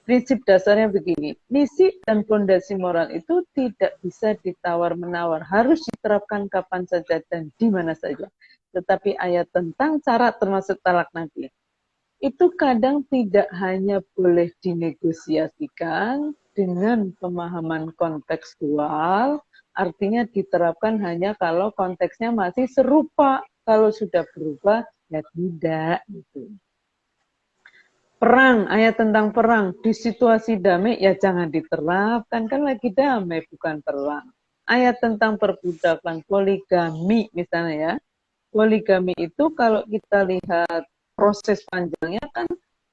[SPEAKER 3] prinsip dasarnya begini, misi dan fondasi moral itu tidak bisa ditawar-menawar, harus diterapkan kapan saja dan di mana saja. Tetapi ayat tentang cara termasuk talak nanti, itu kadang tidak hanya boleh dinegosiasikan dengan pemahaman kontekstual, artinya diterapkan hanya kalau konteksnya masih serupa, kalau sudah berubah ya tidak gitu. Perang, ayat tentang perang, di situasi damai ya jangan diterapkan, kan lagi damai bukan perang. Ayat tentang perbudakan, poligami misalnya ya, poligami itu kalau kita lihat proses panjangnya kan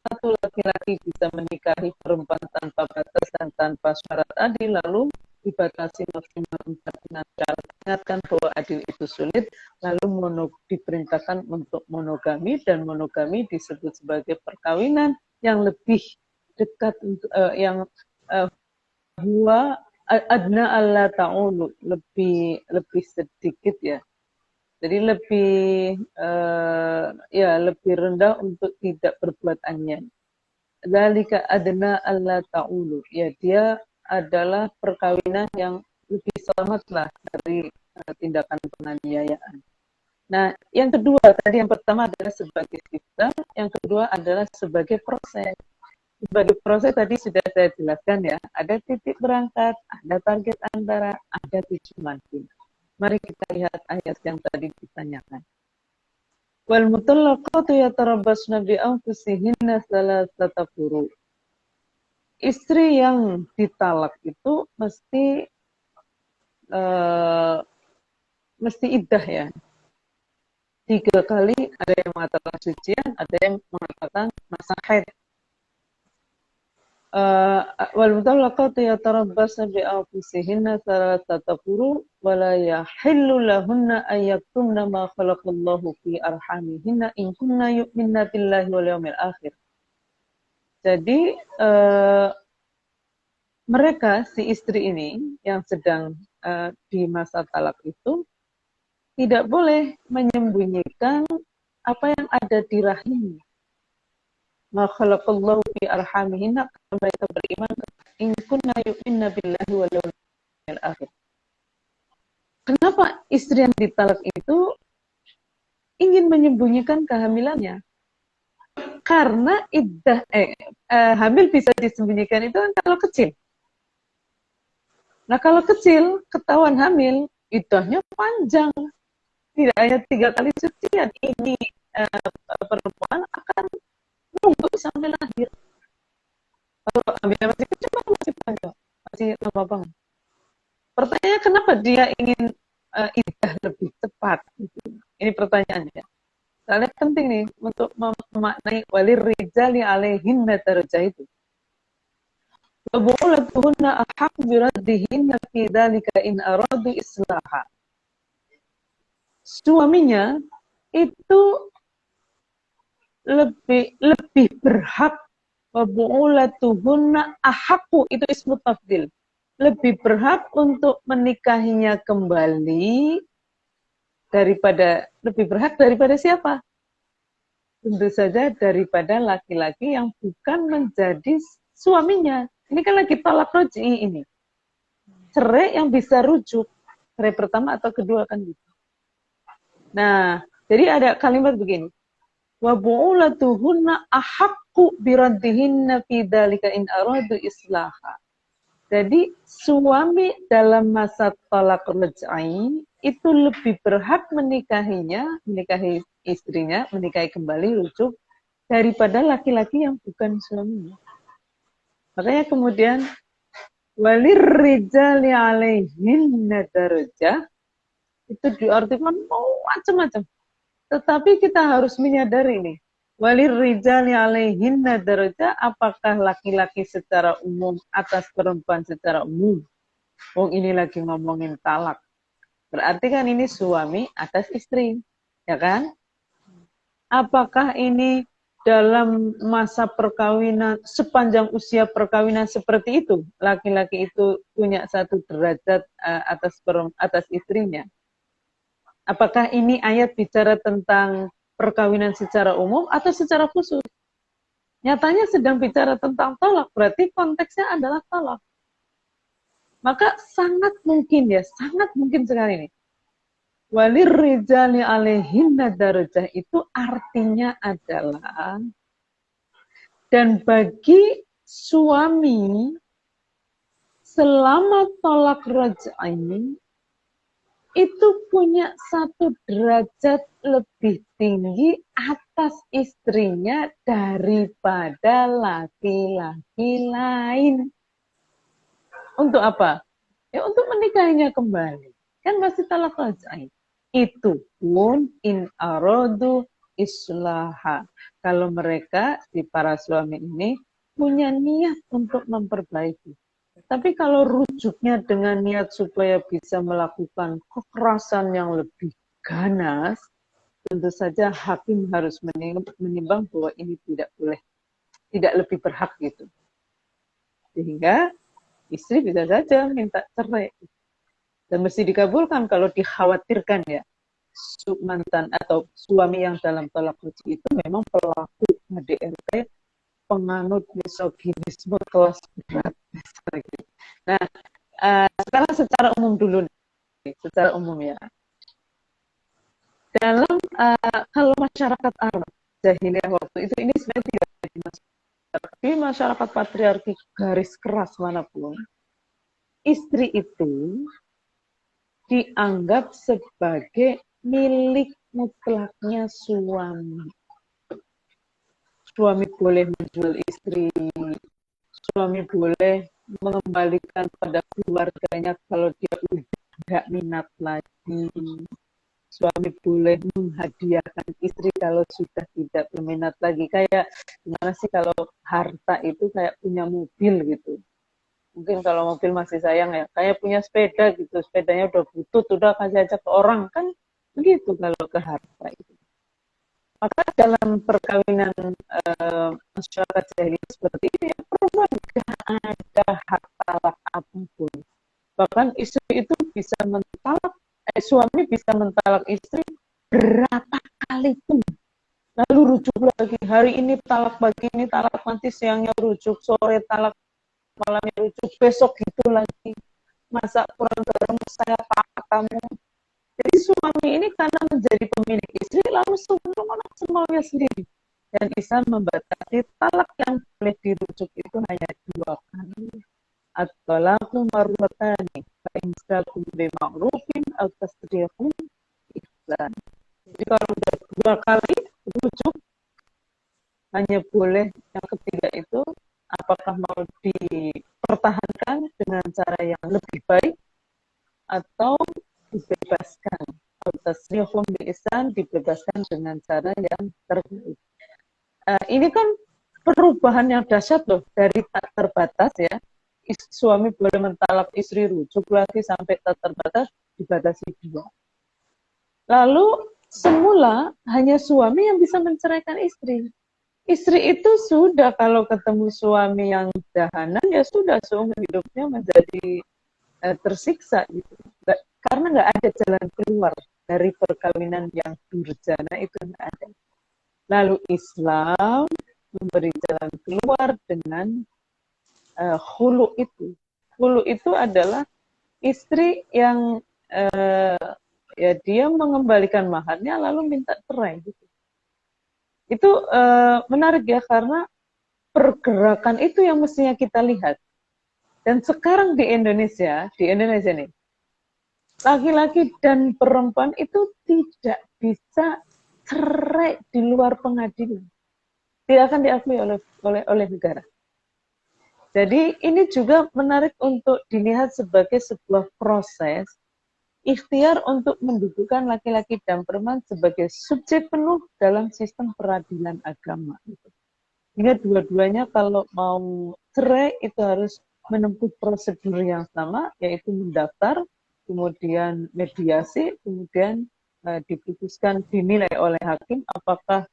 [SPEAKER 3] satu laki-laki bisa menikahi perempuan tanpa batas dan tanpa syarat adil, lalu dibatasi maksimal 4 syarat. Ingatkan bahwa adil itu sulit, lalu diperintahkan untuk monogami, dan monogami disebut sebagai perkawinan yang lebih dekat untuk huwa adna alla ta'ulu, lebih sedikit ya. Jadi lebih rendah untuk tidak berbuat anyan. Dzalika adna alla ta'ulu. Ya, dia adalah perkawinan yang lebih selamatlah dari tindakan penganiayaan. Nah, yang kedua tadi, yang pertama adalah sebagai sistem, yang kedua adalah sebagai proses. Sebagai proses tadi sudah saya jelaskan ya, ada titik berangkat, ada target antara, ada tujuan. Mari kita lihat ayat yang tadi ditanyakan. Wal mutallaqatu yatarabbasna bi anfusihinna thalathata quru. Istri yang ditalak itu mesti iddah ya. 3 kali, ada yang mengatakan sucian, ada yang mengatakan masa haid. Wal mutallaqatu yatarabbasna bi anfusihinna thalathata quru wa la yahillu lahunna an yaktumna ma khalaqallahu fi arhamihinna in kunna yu'minna billahi wal yawmil akhir. Jadi mereka, si istri ini yang sedang di masa talak itu tidak boleh menyembunyikan apa yang ada di rahimnya. Ma khalaqallahu fi arhamihinna, mereka beriman in kunna yu'minna billahi wal yawmil akhir. Kenapa istri yang ditalak itu ingin menyembunyikan kehamilannya? Karena hamil bisa disembunyikan itu kan kalau kecil. Nah, kalau kecil ketahuan hamil, iddahnya panjang. Tidak hanya 3 kali sucian, ini perempuan akan nunggu sampai lahir. Kalau hamilnya masih kecil, masih panjang, masih lama banget. Pertanyaannya, kenapa dia ingin iddah lebih cepat? Ini pertanyaannya. Soalnya penting nih untuk memaknai walir rijali alaihinna darajah itu. Wa bu'ulatuhunna ahaqqu biraddihinna fi dzalika in aradu islaha. Suaminya itu lebih berhak, wa bu'ulatuhunna ahaqqu, itu ismu tafdil, lebih berhak untuk menikahinya kembali lebih berhak daripada siapa? Tentu saja daripada laki-laki yang bukan menjadi suaminya. Ini kan lagi talak roj'i ini. Cerai yang bisa rujuk. Cerai pertama atau kedua kan gitu. Nah, jadi ada kalimat begini. Wa bu'ulatuhunna ahaqqu biraddihinna fi dzalika in aradu islaha. Jadi suami dalam masa talak roj'i itu lebih berhak menikahi istrinya, menikahi kembali, rujuk, daripada laki-laki yang bukan suaminya. Makanya kemudian walir rijali alaihinna darajah itu diartikan macam-macam. Tetapi kita harus menyadari nih, Walir rijali alaihinna darajah, apakah laki-laki secara umum atas perempuan secara umum? Oh, ini lagi ngomongin talak. Berarti kan ini suami atas istri, ya kan? Apakah ini dalam masa perkawinan, sepanjang usia perkawinan seperti itu, laki-laki itu punya satu derajat atas istrinya? Apakah ini ayat bicara tentang perkawinan secara umum atau secara khusus? Nyatanya sedang bicara tentang talak, berarti konteksnya adalah talak. Maka sangat mungkin sekali nih. Walir rijali alaihinna darajah itu artinya adalah, dan bagi suami selama tolak raj'i itu punya satu derajat lebih tinggi atas istrinya daripada laki-laki lain. Untuk apa? Ya untuk menikahinya kembali. Kan masih talak raj'i. Itu pun in aradu islaha. Kalau mereka, si para suami ini, punya niat untuk memperbaiki. Tapi kalau rujuknya dengan niat supaya bisa melakukan kekerasan yang lebih ganas, tentu saja hakim harus menimbang bahwa ini tidak boleh, tidak lebih berhak gitu. Sehingga istri bisa saja minta cerai. Dan mesti dikabulkan kalau dikhawatirkan ya, mantan atau suami yang dalam tolak rujuk itu memang pelaku KDRT, penganut misoginisme kelas berat. Nah, sekarang secara umum dulu nih, secara umum ya. Dalam kalau masyarakat Arab jahiliyah waktu itu, ini sebenarnya tidak di masyarakat patriarki garis keras manapun, istri itu dianggap sebagai milik mutlaknya suami. Suami boleh menjual istri, suami boleh mengembalikan pada keluarganya kalau dia tidak minat lagi. Suami boleh menghadiahkan istri kalau sudah tidak berminat lagi. Kayak gimana sih kalau harta itu kayak punya mobil gitu. Mungkin kalau mobil masih sayang ya, kayak punya sepeda gitu. Sepedanya udah butut, udah kasih aja ke orang. Kan begitu kalau ke harta itu. Maka dalam perkawinan masyarakat jahiliyah seperti ini, perempuan tidak ada hak talak apapun. Bahkan istri itu bisa mentalak, suami bisa mentalak istri berapa kali pun. Lalu rujuk lagi, hari ini talak, pagi ini talak, nanti siangnya rujuk, sore talak, malamnya rujuk, besok gitu lagi. Masak kurang garam, saya pak kamu. Jadi suami ini karena menjadi pemilik istri, lalu semaunya sendiri. Dan Islam membatasi talak yang boleh dirujuk itu hanya 2 kali. At-talaqu marratani, fa imsakun bima'rufin aw tasrihun ihsan. Jadi kalau udah 2 kali rujuk, hanya boleh yang ketiga itu apakah mau dipertahankan dengan cara yang lebih baik atau dibebaskan. Tasrihum bi ihsan, dibebaskan dengan cara yang terbaik. Ini kan perubahan yang dahsyat loh, dari tak terbatas ya. Suami boleh mentalak istri, rujuk lagi sampai tak terbatas dibatasi 2. Lalu semula hanya suami yang bisa menceraikan istri. Istri itu sudah kalau ketemu suami yang dahanan ya sudah seumur hidupnya menjadi tersiksa gitu. Karena nggak ada jalan keluar dari perkawinan yang durjana itu nggak ada. Lalu Islam memberi jalan keluar dengan khulu itu. Khulu itu adalah istri yang ya dia mengembalikan maharnya lalu minta cerai gitu. Itu menarik ya, karena pergerakan itu yang mestinya kita lihat. Dan sekarang di Indonesia nih, laki-laki dan perempuan itu tidak bisa cerai di luar pengadilan. Tidak akan diakui oleh negara. Jadi ini juga menarik untuk dilihat sebagai sebuah proses ikhtiar untuk mendudukkan laki-laki dan perempuan sebagai subjek penuh dalam sistem peradilan agama. Sehingga dua-duanya kalau mau cerai itu harus menempuh prosedur yang sama, yaitu mendaftar, kemudian mediasi, kemudian diputuskan, dinilai oleh hakim apakah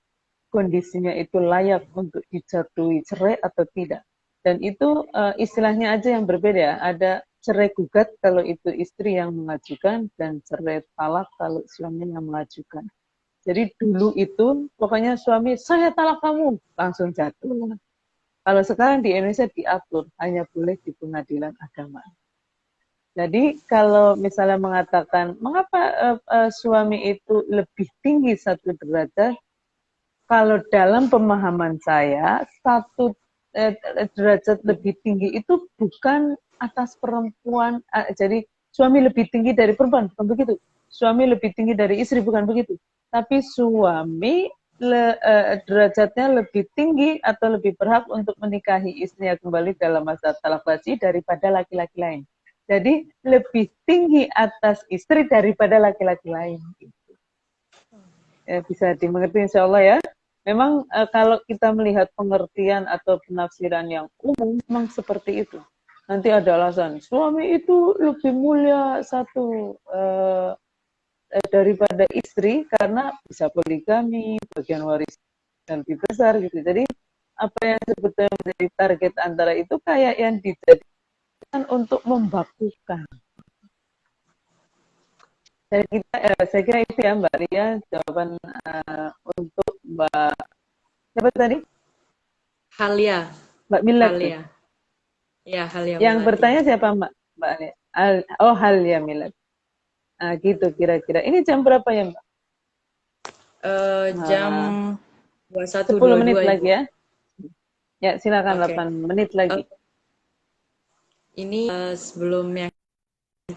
[SPEAKER 3] kondisinya itu layak untuk dijatuhi cerai atau tidak. Dan itu istilahnya aja yang berbeda. Ada cerai gugat kalau itu istri yang mengajukan dan cerai talak kalau suaminya yang mengajukan. Jadi dulu itu pokoknya suami saya talak kamu langsung jatuh. Kalau sekarang di Indonesia diatur hanya boleh di pengadilan agama. Jadi kalau misalnya mengatakan mengapa suami itu lebih tinggi satu derajat, kalau dalam pemahaman saya, satu derajat lebih tinggi itu bukan atas perempuan, jadi suami lebih tinggi dari perempuan, bukan begitu. Suami lebih tinggi dari istri, bukan begitu. Tapi suami derajatnya lebih tinggi atau lebih berhak untuk menikahi istrinya kembali dalam masa talak raj'i daripada laki-laki lain. Jadi lebih tinggi atas istri daripada laki-laki lain. Bisa dimengerti insya Allah ya. Memang kalau kita melihat pengertian atau penafsiran yang umum, memang seperti itu. Nanti ada alasan, suami itu lebih mulia daripada istri karena bisa poligami, bagian waris dan lebih besar gitu. Jadi apa yang sebetulnya menjadi target antara itu kayak yang dijadikan untuk membakukan. Saya kira itu ya Mbak Ria, jawaban untuk Mbak siapa tadi?
[SPEAKER 2] Halia.
[SPEAKER 3] Mbak Milad.
[SPEAKER 2] Halia. Ya, Halia.
[SPEAKER 3] Yang
[SPEAKER 2] Melati.
[SPEAKER 3] bertanya siapa Mbak? Mbak Alia. Oh, Halia Milad. Nah, gitu kira-kira. Ini jam berapa ya Mbak?
[SPEAKER 2] Jam
[SPEAKER 3] 10 menit
[SPEAKER 2] 21.22
[SPEAKER 3] lagi ya. Ya, silakan
[SPEAKER 2] Oke.
[SPEAKER 3] 8 menit lagi.
[SPEAKER 2] Ini sebelum yang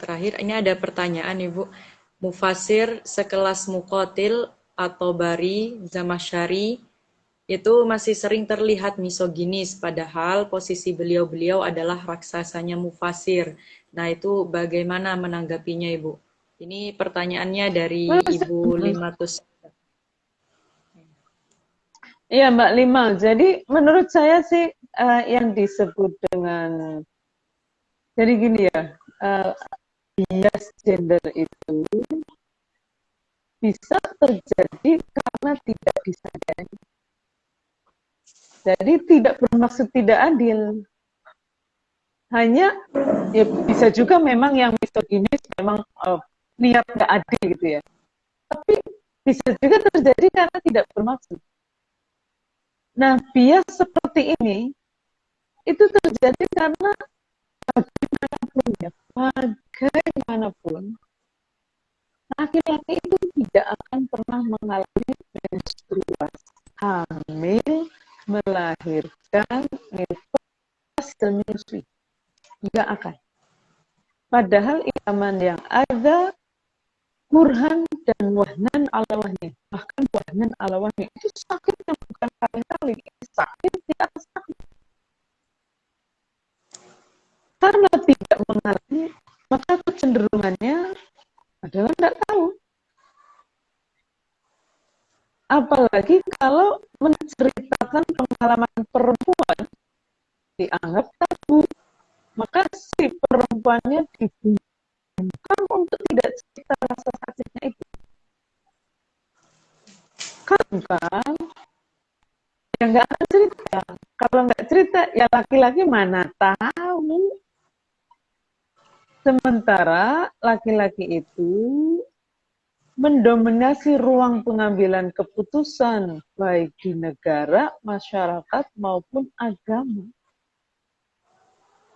[SPEAKER 2] terakhir, ini ada pertanyaan Ibu. Mufasir sekelas Muqatil atau Bari, Zamakhsyari itu masih sering terlihat misoginis, padahal posisi beliau-beliau adalah raksasanya Mufasir. Nah, itu bagaimana menanggapinya Ibu? Ini pertanyaannya dari Ibu Limatus.
[SPEAKER 3] Iya Mbak Lima, jadi menurut saya sih yang disebut dengan, jadi gini ya, bias gender itu bisa terjadi karena tidak disadari. Jadi tidak bermaksud tidak adil. Hanya ya bisa juga memang yang misoginis memang niat nggak adil gitu ya. Tapi bisa juga terjadi karena tidak bermaksud. Nah, bias seperti ini itu terjadi karena bagaimanapun ya, bagaimanapun laki-laki itu tidak akan pernah mengalami menstruasi, hamil, melahirkan, nifas, dan menyusui. Tidak akan. Padahal iman yang ada kurhan dan wahnan ala wahni. Bahkan wahnan ala wahni itu sakitnya bukan kali-kali, sakit di atas sakit. Karena tidak mengerti, maka kecenderungannya adalah tidak tahu. Apalagi kalau menceritakan pengalaman perempuan dianggap tabu, maka si perempuannya dibungkam untuk tidak cerita rasa sakitnya itu. Kan? Ya nggak akan cerita. Kalau nggak cerita, ya laki-laki mana tahu. Sementara laki-laki itu mendominasi ruang pengambilan keputusan baik di negara, masyarakat maupun agama.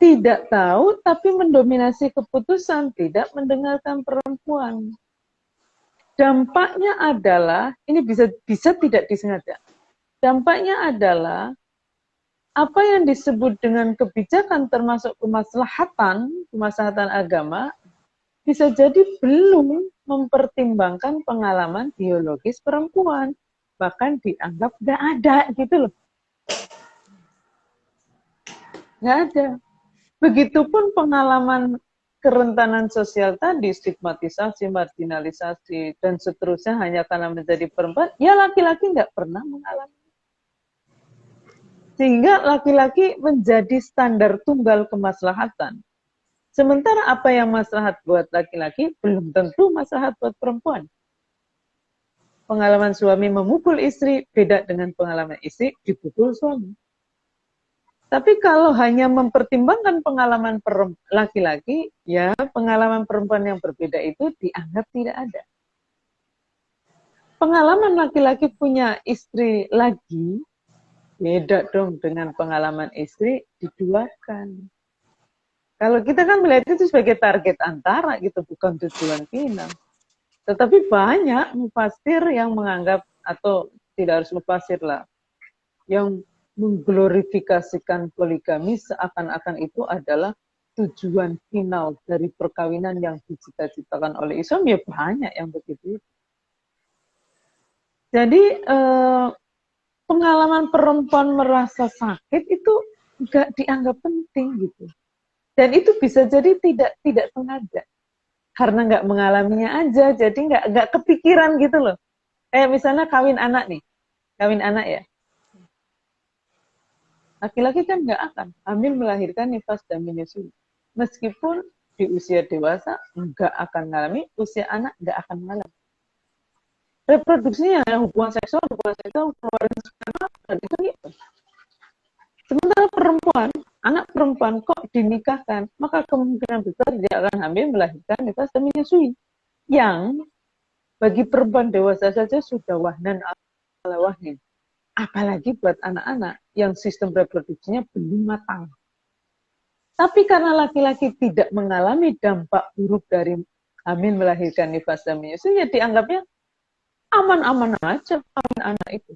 [SPEAKER 3] Tidak tahu tapi mendominasi keputusan, tidak mendengarkan perempuan. Dampaknya adalah, ini bisa tidak disengaja. Dampaknya adalah apa yang disebut dengan kebijakan termasuk kemaslahatan agama bisa jadi belum mempertimbangkan pengalaman biologis perempuan, bahkan dianggap nggak ada gitu loh, nggak ada. Begitupun pengalaman kerentanan sosial tadi, stigmatisasi, marginalisasi, dan seterusnya hanya karena menjadi perempuan, ya laki-laki nggak pernah mengalami. Sehingga laki-laki menjadi standar tunggal kemaslahatan. Sementara apa yang maslahat buat laki-laki, belum tentu maslahat buat perempuan. Pengalaman suami memukul istri, beda dengan pengalaman istri dipukul suami. Tapi kalau hanya mempertimbangkan pengalaman laki-laki, ya pengalaman perempuan yang berbeda itu dianggap tidak ada. Pengalaman laki-laki punya istri lagi, beda dong dengan pengalaman istri diduakan. Kalau kita kan melihat itu sebagai target antara gitu, bukan tujuan final. Tetapi banyak mufasir yang menganggap, atau tidak harus mufasir lah, yang mengglorifikasikan poligami seakan-akan itu adalah tujuan final dari perkawinan yang dicita-citakan oleh Islam, ya banyak yang begitu. Jadi pengalaman perempuan merasa sakit itu nggak dianggap penting gitu, dan itu bisa jadi tidak sengaja karena nggak mengalaminya aja, jadi nggak kepikiran gitu loh. Kayak misalnya kawin anak ya. Laki-laki kan nggak akan hamil melahirkan nifas dan menyusui. Meskipun di usia dewasa nggak akan mengalami, usia anak nggak akan mengalami. Reproduksinya, hubungan seksual, keluaran sperma, dan itu gitu. Sementara perempuan, anak perempuan kok dinikahkan, maka kemungkinan besar dia akan hamil melahirkan nifas dan menyusui. Yang bagi perempuan dewasa saja sudah wahnan ala wahnin. Apalagi buat anak-anak yang sistem reproduksinya belum matang. Tapi karena laki-laki tidak mengalami dampak buruk dari hamil melahirkan nifas dan menyusui, ya dianggapnya aman-aman aja kawin anak itu.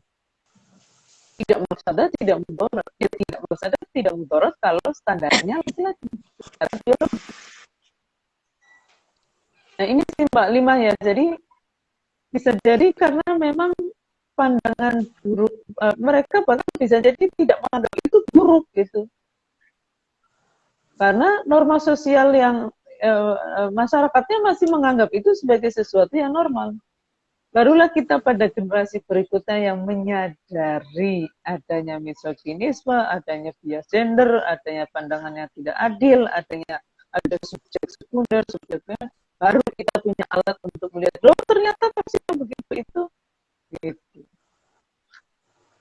[SPEAKER 3] Tidak mafsadah, tidak mudarat. Ya tidak mafsadah, tidak mudarat kalau standarnya laki-laki. Nah ini sih Mbak Lima ya. Jadi bisa jadi karena memang pandangan buruk, mereka bahkan bisa jadi tidak menganggap itu buruk gitu. Karena norma sosial yang masyarakatnya masih menganggap itu sebagai sesuatu yang normal. Barulah kita pada generasi berikutnya yang menyadari adanya misoginisme, adanya bias gender, adanya pandangan yang tidak adil, ada subjek sekunder, baru kita punya alat untuk melihat, loh ternyata pasti begitu itu. Gitu.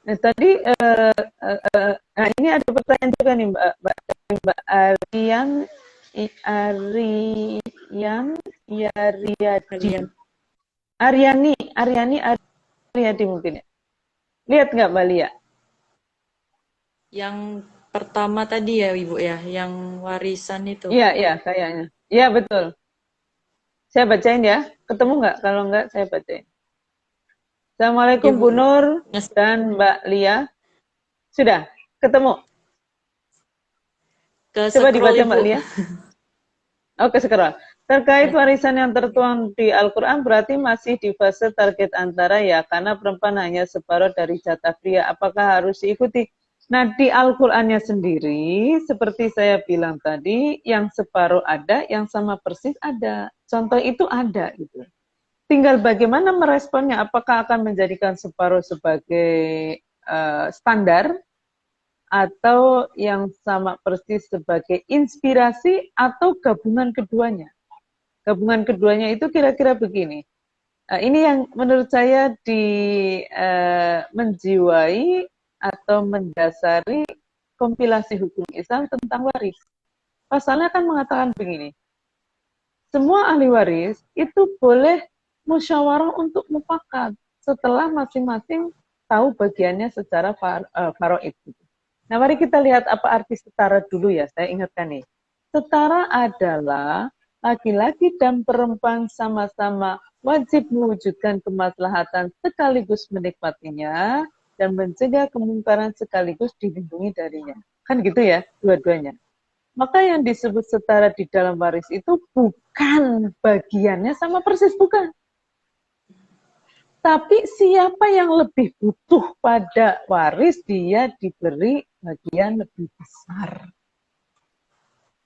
[SPEAKER 3] Nah tadi nah ini ada pertanyaan juga nih Mbak Aryani mungkin ya. Lihat nggak Mbak Lia?
[SPEAKER 2] Yang pertama tadi ya Ibu ya, yang warisan itu.
[SPEAKER 3] Iya kayaknya. Iya betul. Saya bacain ya. Ketemu nggak? Kalau nggak saya bacain. Assalamualaikum Bu Nur dan Mbak Lia. Sudah ketemu? Coba dibaca Mbak Lia. Oke, scroll. Terkait warisan yang tertuang di Al-Quran berarti masih di fase target antara ya, karena perempuan hanya separuh dari jatah pria. Apakah harus diikuti? Nah, di Al-Qurannya sendiri, seperti saya bilang tadi, yang separuh ada, yang sama persis ada. Contoh itu ada gitu. Tinggal bagaimana meresponnya, apakah akan menjadikan separuh sebagai standar, atau yang sama persis sebagai inspirasi, atau gabungan keduanya. Gabungan keduanya itu kira-kira begini. Ini yang menurut saya menjiwai atau mendasari kompilasi hukum Islam tentang waris. Pasalnya kan mengatakan begini, semua ahli waris itu boleh musyawarah untuk mufakat setelah masing-masing tahu bagiannya secara faraid. Nah, mari kita lihat apa arti setara dulu ya, saya ingatkan nih. Setara adalah laki-laki dan perempuan sama-sama wajib mewujudkan kemaslahatan sekaligus menikmatinya dan mencegah kemungkaran sekaligus dilindungi darinya. Kan gitu ya, dua-duanya. Maka yang disebut setara di dalam waris itu bukan bagiannya sama persis, bukan. Tapi siapa yang lebih butuh pada waris, dia diberi bagian lebih besar.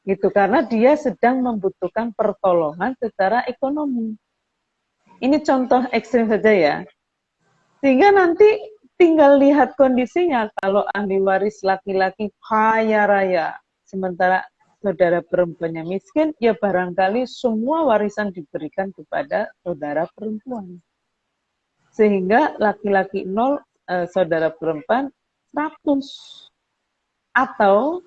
[SPEAKER 3] gitu, karena dia sedang membutuhkan pertolongan secara ekonomi. Ini contoh ekstrim saja ya. Sehingga nanti tinggal lihat kondisinya. Kalau ahli waris laki-laki kaya raya, sementara saudara perempuannya miskin, ya barangkali semua warisan diberikan kepada saudara perempuan. Sehingga laki-laki 0, saudara perempuan 100. Atau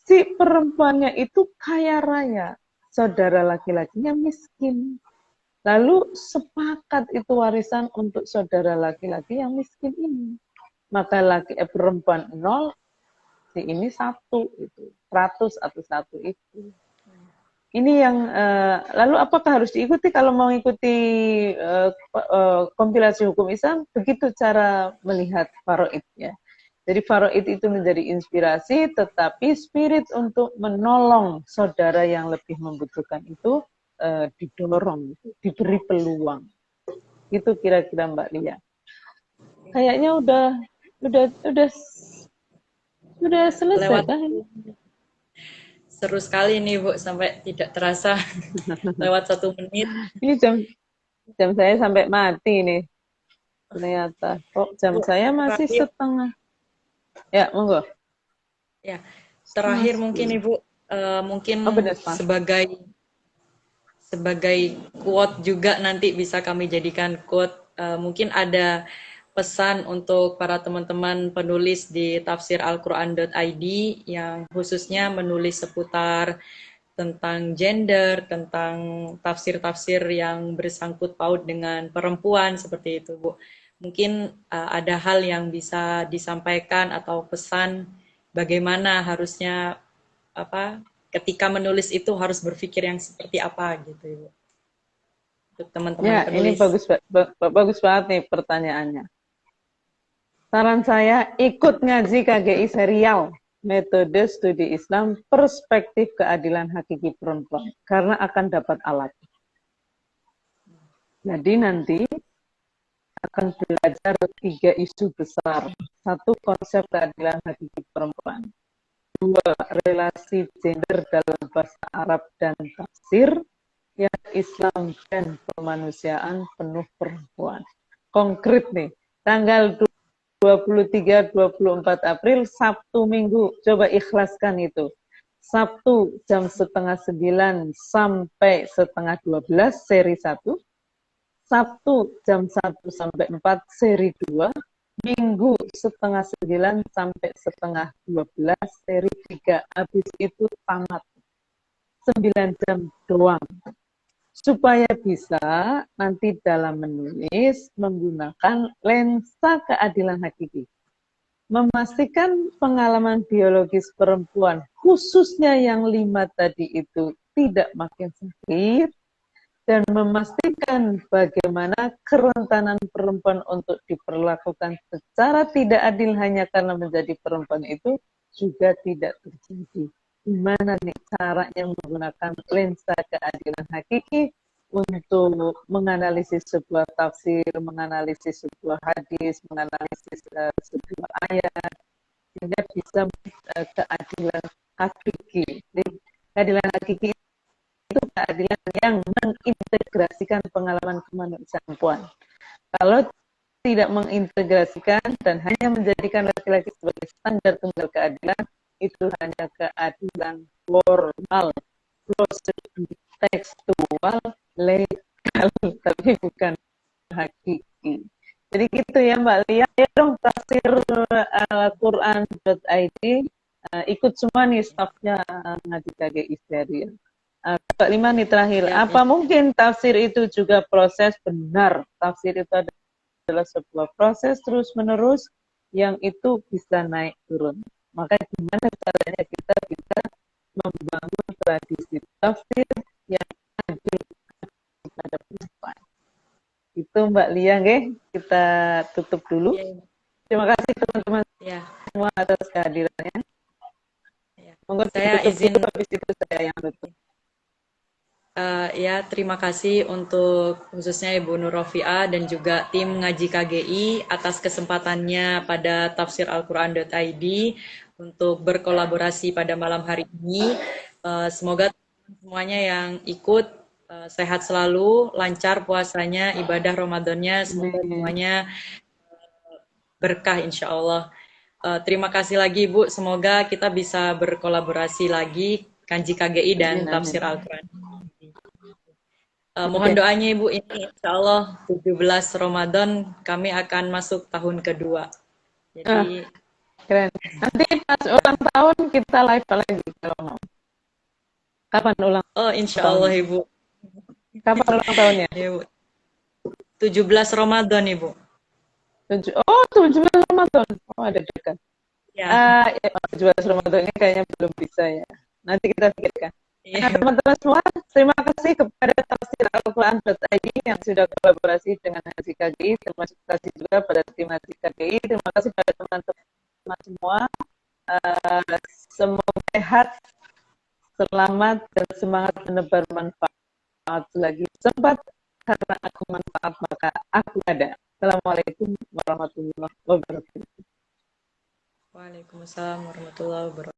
[SPEAKER 3] si perempuannya itu kaya raya, saudara laki-lakinya miskin. Lalu sepakat itu warisan untuk saudara laki-laki yang miskin ini. Maka perempuan 0, si ini 1 itu, 100 atau 1 itu. Ini yang lalu apakah harus diikuti? Kalau mau ikuti kompilasi hukum Islam, begitu cara melihat faraid ya. Jadi faraid itu menjadi inspirasi, tetapi spirit untuk menolong saudara yang lebih membutuhkan itu didorong, diberi peluang. Itu kira-kira Mbak Lia. Kayaknya udah selesai
[SPEAKER 2] Lewat
[SPEAKER 3] kan?
[SPEAKER 2] seru sekali nih Bu, sampai tidak terasa lewat 1 menit.
[SPEAKER 3] Ini jam saya sampai mati nih. Ternyata kok jam
[SPEAKER 2] Bu,
[SPEAKER 3] saya masih
[SPEAKER 2] terakhir,
[SPEAKER 3] setengah. Ya, monggo.
[SPEAKER 2] ya, terakhir
[SPEAKER 3] Mas,
[SPEAKER 2] mungkin Ibu, mungkin
[SPEAKER 3] benar, Pak.
[SPEAKER 2] sebagai quote juga nanti bisa kami jadikan quote. Mungkin ada pesan untuk para teman-teman penulis di tafsir alquran.id yang khususnya menulis seputar tentang gender, tentang tafsir-tafsir yang bersangkut paut dengan perempuan seperti itu, Bu. Mungkin ada hal yang bisa disampaikan atau pesan bagaimana harusnya ketika menulis itu harus berpikir yang seperti apa gitu, Ibu. Untuk teman-teman
[SPEAKER 3] Ya, ini
[SPEAKER 2] penulis.
[SPEAKER 3] bagus banget nih pertanyaannya. Saran saya ikut ngaji KGI serial Metode Studi Islam Perspektif Keadilan Hakiki Perempuan karena akan dapat alat. Jadi nanti akan belajar 3 isu besar. 1, konsep keadilan hakiki perempuan. 2, relasi gender dalam bahasa Arab dan tafsir. Yang Islam dan kemanusiaan penuh perempuan. Konkret nih, tanggal 23-24 April, Sabtu Minggu, coba ikhlaskan itu. Sabtu jam 8:30 sampai 11:30 seri 1. Sabtu jam 1 sampai 4 seri 2. Minggu 8:30 sampai 11:30 seri 3. Habis itu tamat. 9 jam doang. Supaya bisa nanti dalam menulis menggunakan lensa keadilan hakiki. Memastikan pengalaman biologis perempuan, khususnya yang 5 tadi itu tidak makin sakit, dan memastikan bagaimana kerentanan perempuan untuk diperlakukan secara tidak adil hanya karena menjadi perempuan itu juga tidak terjadi. Gimana nih caranya menggunakan lensa keadilan hakiki untuk menganalisis sebuah tafsir, menganalisis sebuah hadis, menganalisis sebuah ayat, sehingga bisa keadilan hakiki. Jadi, keadilan hakiki itu keadilan yang mengintegrasikan pengalaman kemanusiaan perempuan. Kalau tidak mengintegrasikan dan hanya menjadikan laki-laki sebagai standar tunggal keadilan, itu hanya keadilan formal, prosedur tekstual, legal, tapi bukan hakiki. Jadi gitu ya Mbak Lia, ya dong tafsir Al-Quran.id, ikut semua nih stafnya ngaji KGI serial. Mbak Lima nih terakhir, apa mungkin tafsir itu juga proses? Benar, tafsir itu adalah sebuah proses terus-menerus yang itu bisa naik turun. Maka gimana caranya kita bisa membangun tradisi tafsir yang adil kepada perempuan. Itu Mbak Lia, kita tutup dulu. Terima kasih teman-teman semua atas kehadirannya.
[SPEAKER 2] Monggo saya izin
[SPEAKER 3] habis itu saya yang tutup.
[SPEAKER 2] Ya, terima kasih untuk khususnya Ibu Nur Rofiah dan juga tim Ngaji KGI atas kesempatannya pada Tafsir Al-Quran.id untuk berkolaborasi pada malam hari ini. Semoga semuanya yang ikut sehat selalu, lancar puasanya, ibadah Ramadannya, semoga
[SPEAKER 3] Amin.
[SPEAKER 2] semuanya berkah insya Allah. Terima kasih lagi Ibu, semoga kita bisa berkolaborasi lagi Kanji KGI dan
[SPEAKER 3] Amin, amin.
[SPEAKER 2] Tafsir Al-Quran.
[SPEAKER 3] Oke.
[SPEAKER 2] Mohon doanya Ibu, ini insya Allah 17 Ramadan kami akan masuk tahun kedua.
[SPEAKER 3] Ah,
[SPEAKER 2] Jadi
[SPEAKER 3] keren. Nanti pas ulang tahun kita live lagi kalau mau. Kapan ulang
[SPEAKER 2] insya Allah
[SPEAKER 3] tahunnya?
[SPEAKER 2] Ibu.
[SPEAKER 3] Kapan ulang tahunnya?
[SPEAKER 2] Ya, Ibu. 17 Ramadan Ibu.
[SPEAKER 3] 17 Ramadan. Oh, ada dekat.
[SPEAKER 2] Ya,
[SPEAKER 3] Ya, 17 Ramadan ini kayaknya belum bisa ya. Nanti kita pikirkan. Nah,
[SPEAKER 2] iya.
[SPEAKER 3] teman-teman semua, terima kasih kepada Tafsir Al-Quran.id yang sudah kolaborasi dengan Haji KGI. Terima kasih juga pada tim Haji KGI. Terima kasih pada teman-teman semua. Semoga sehat, selamat, dan semangat menebar manfaat. Selagi sempat, karena aku manfaat, maka aku ada. Assalamualaikum warahmatullahi wabarakatuh.
[SPEAKER 2] Waalaikumsalam warahmatullahi wabarakatuh.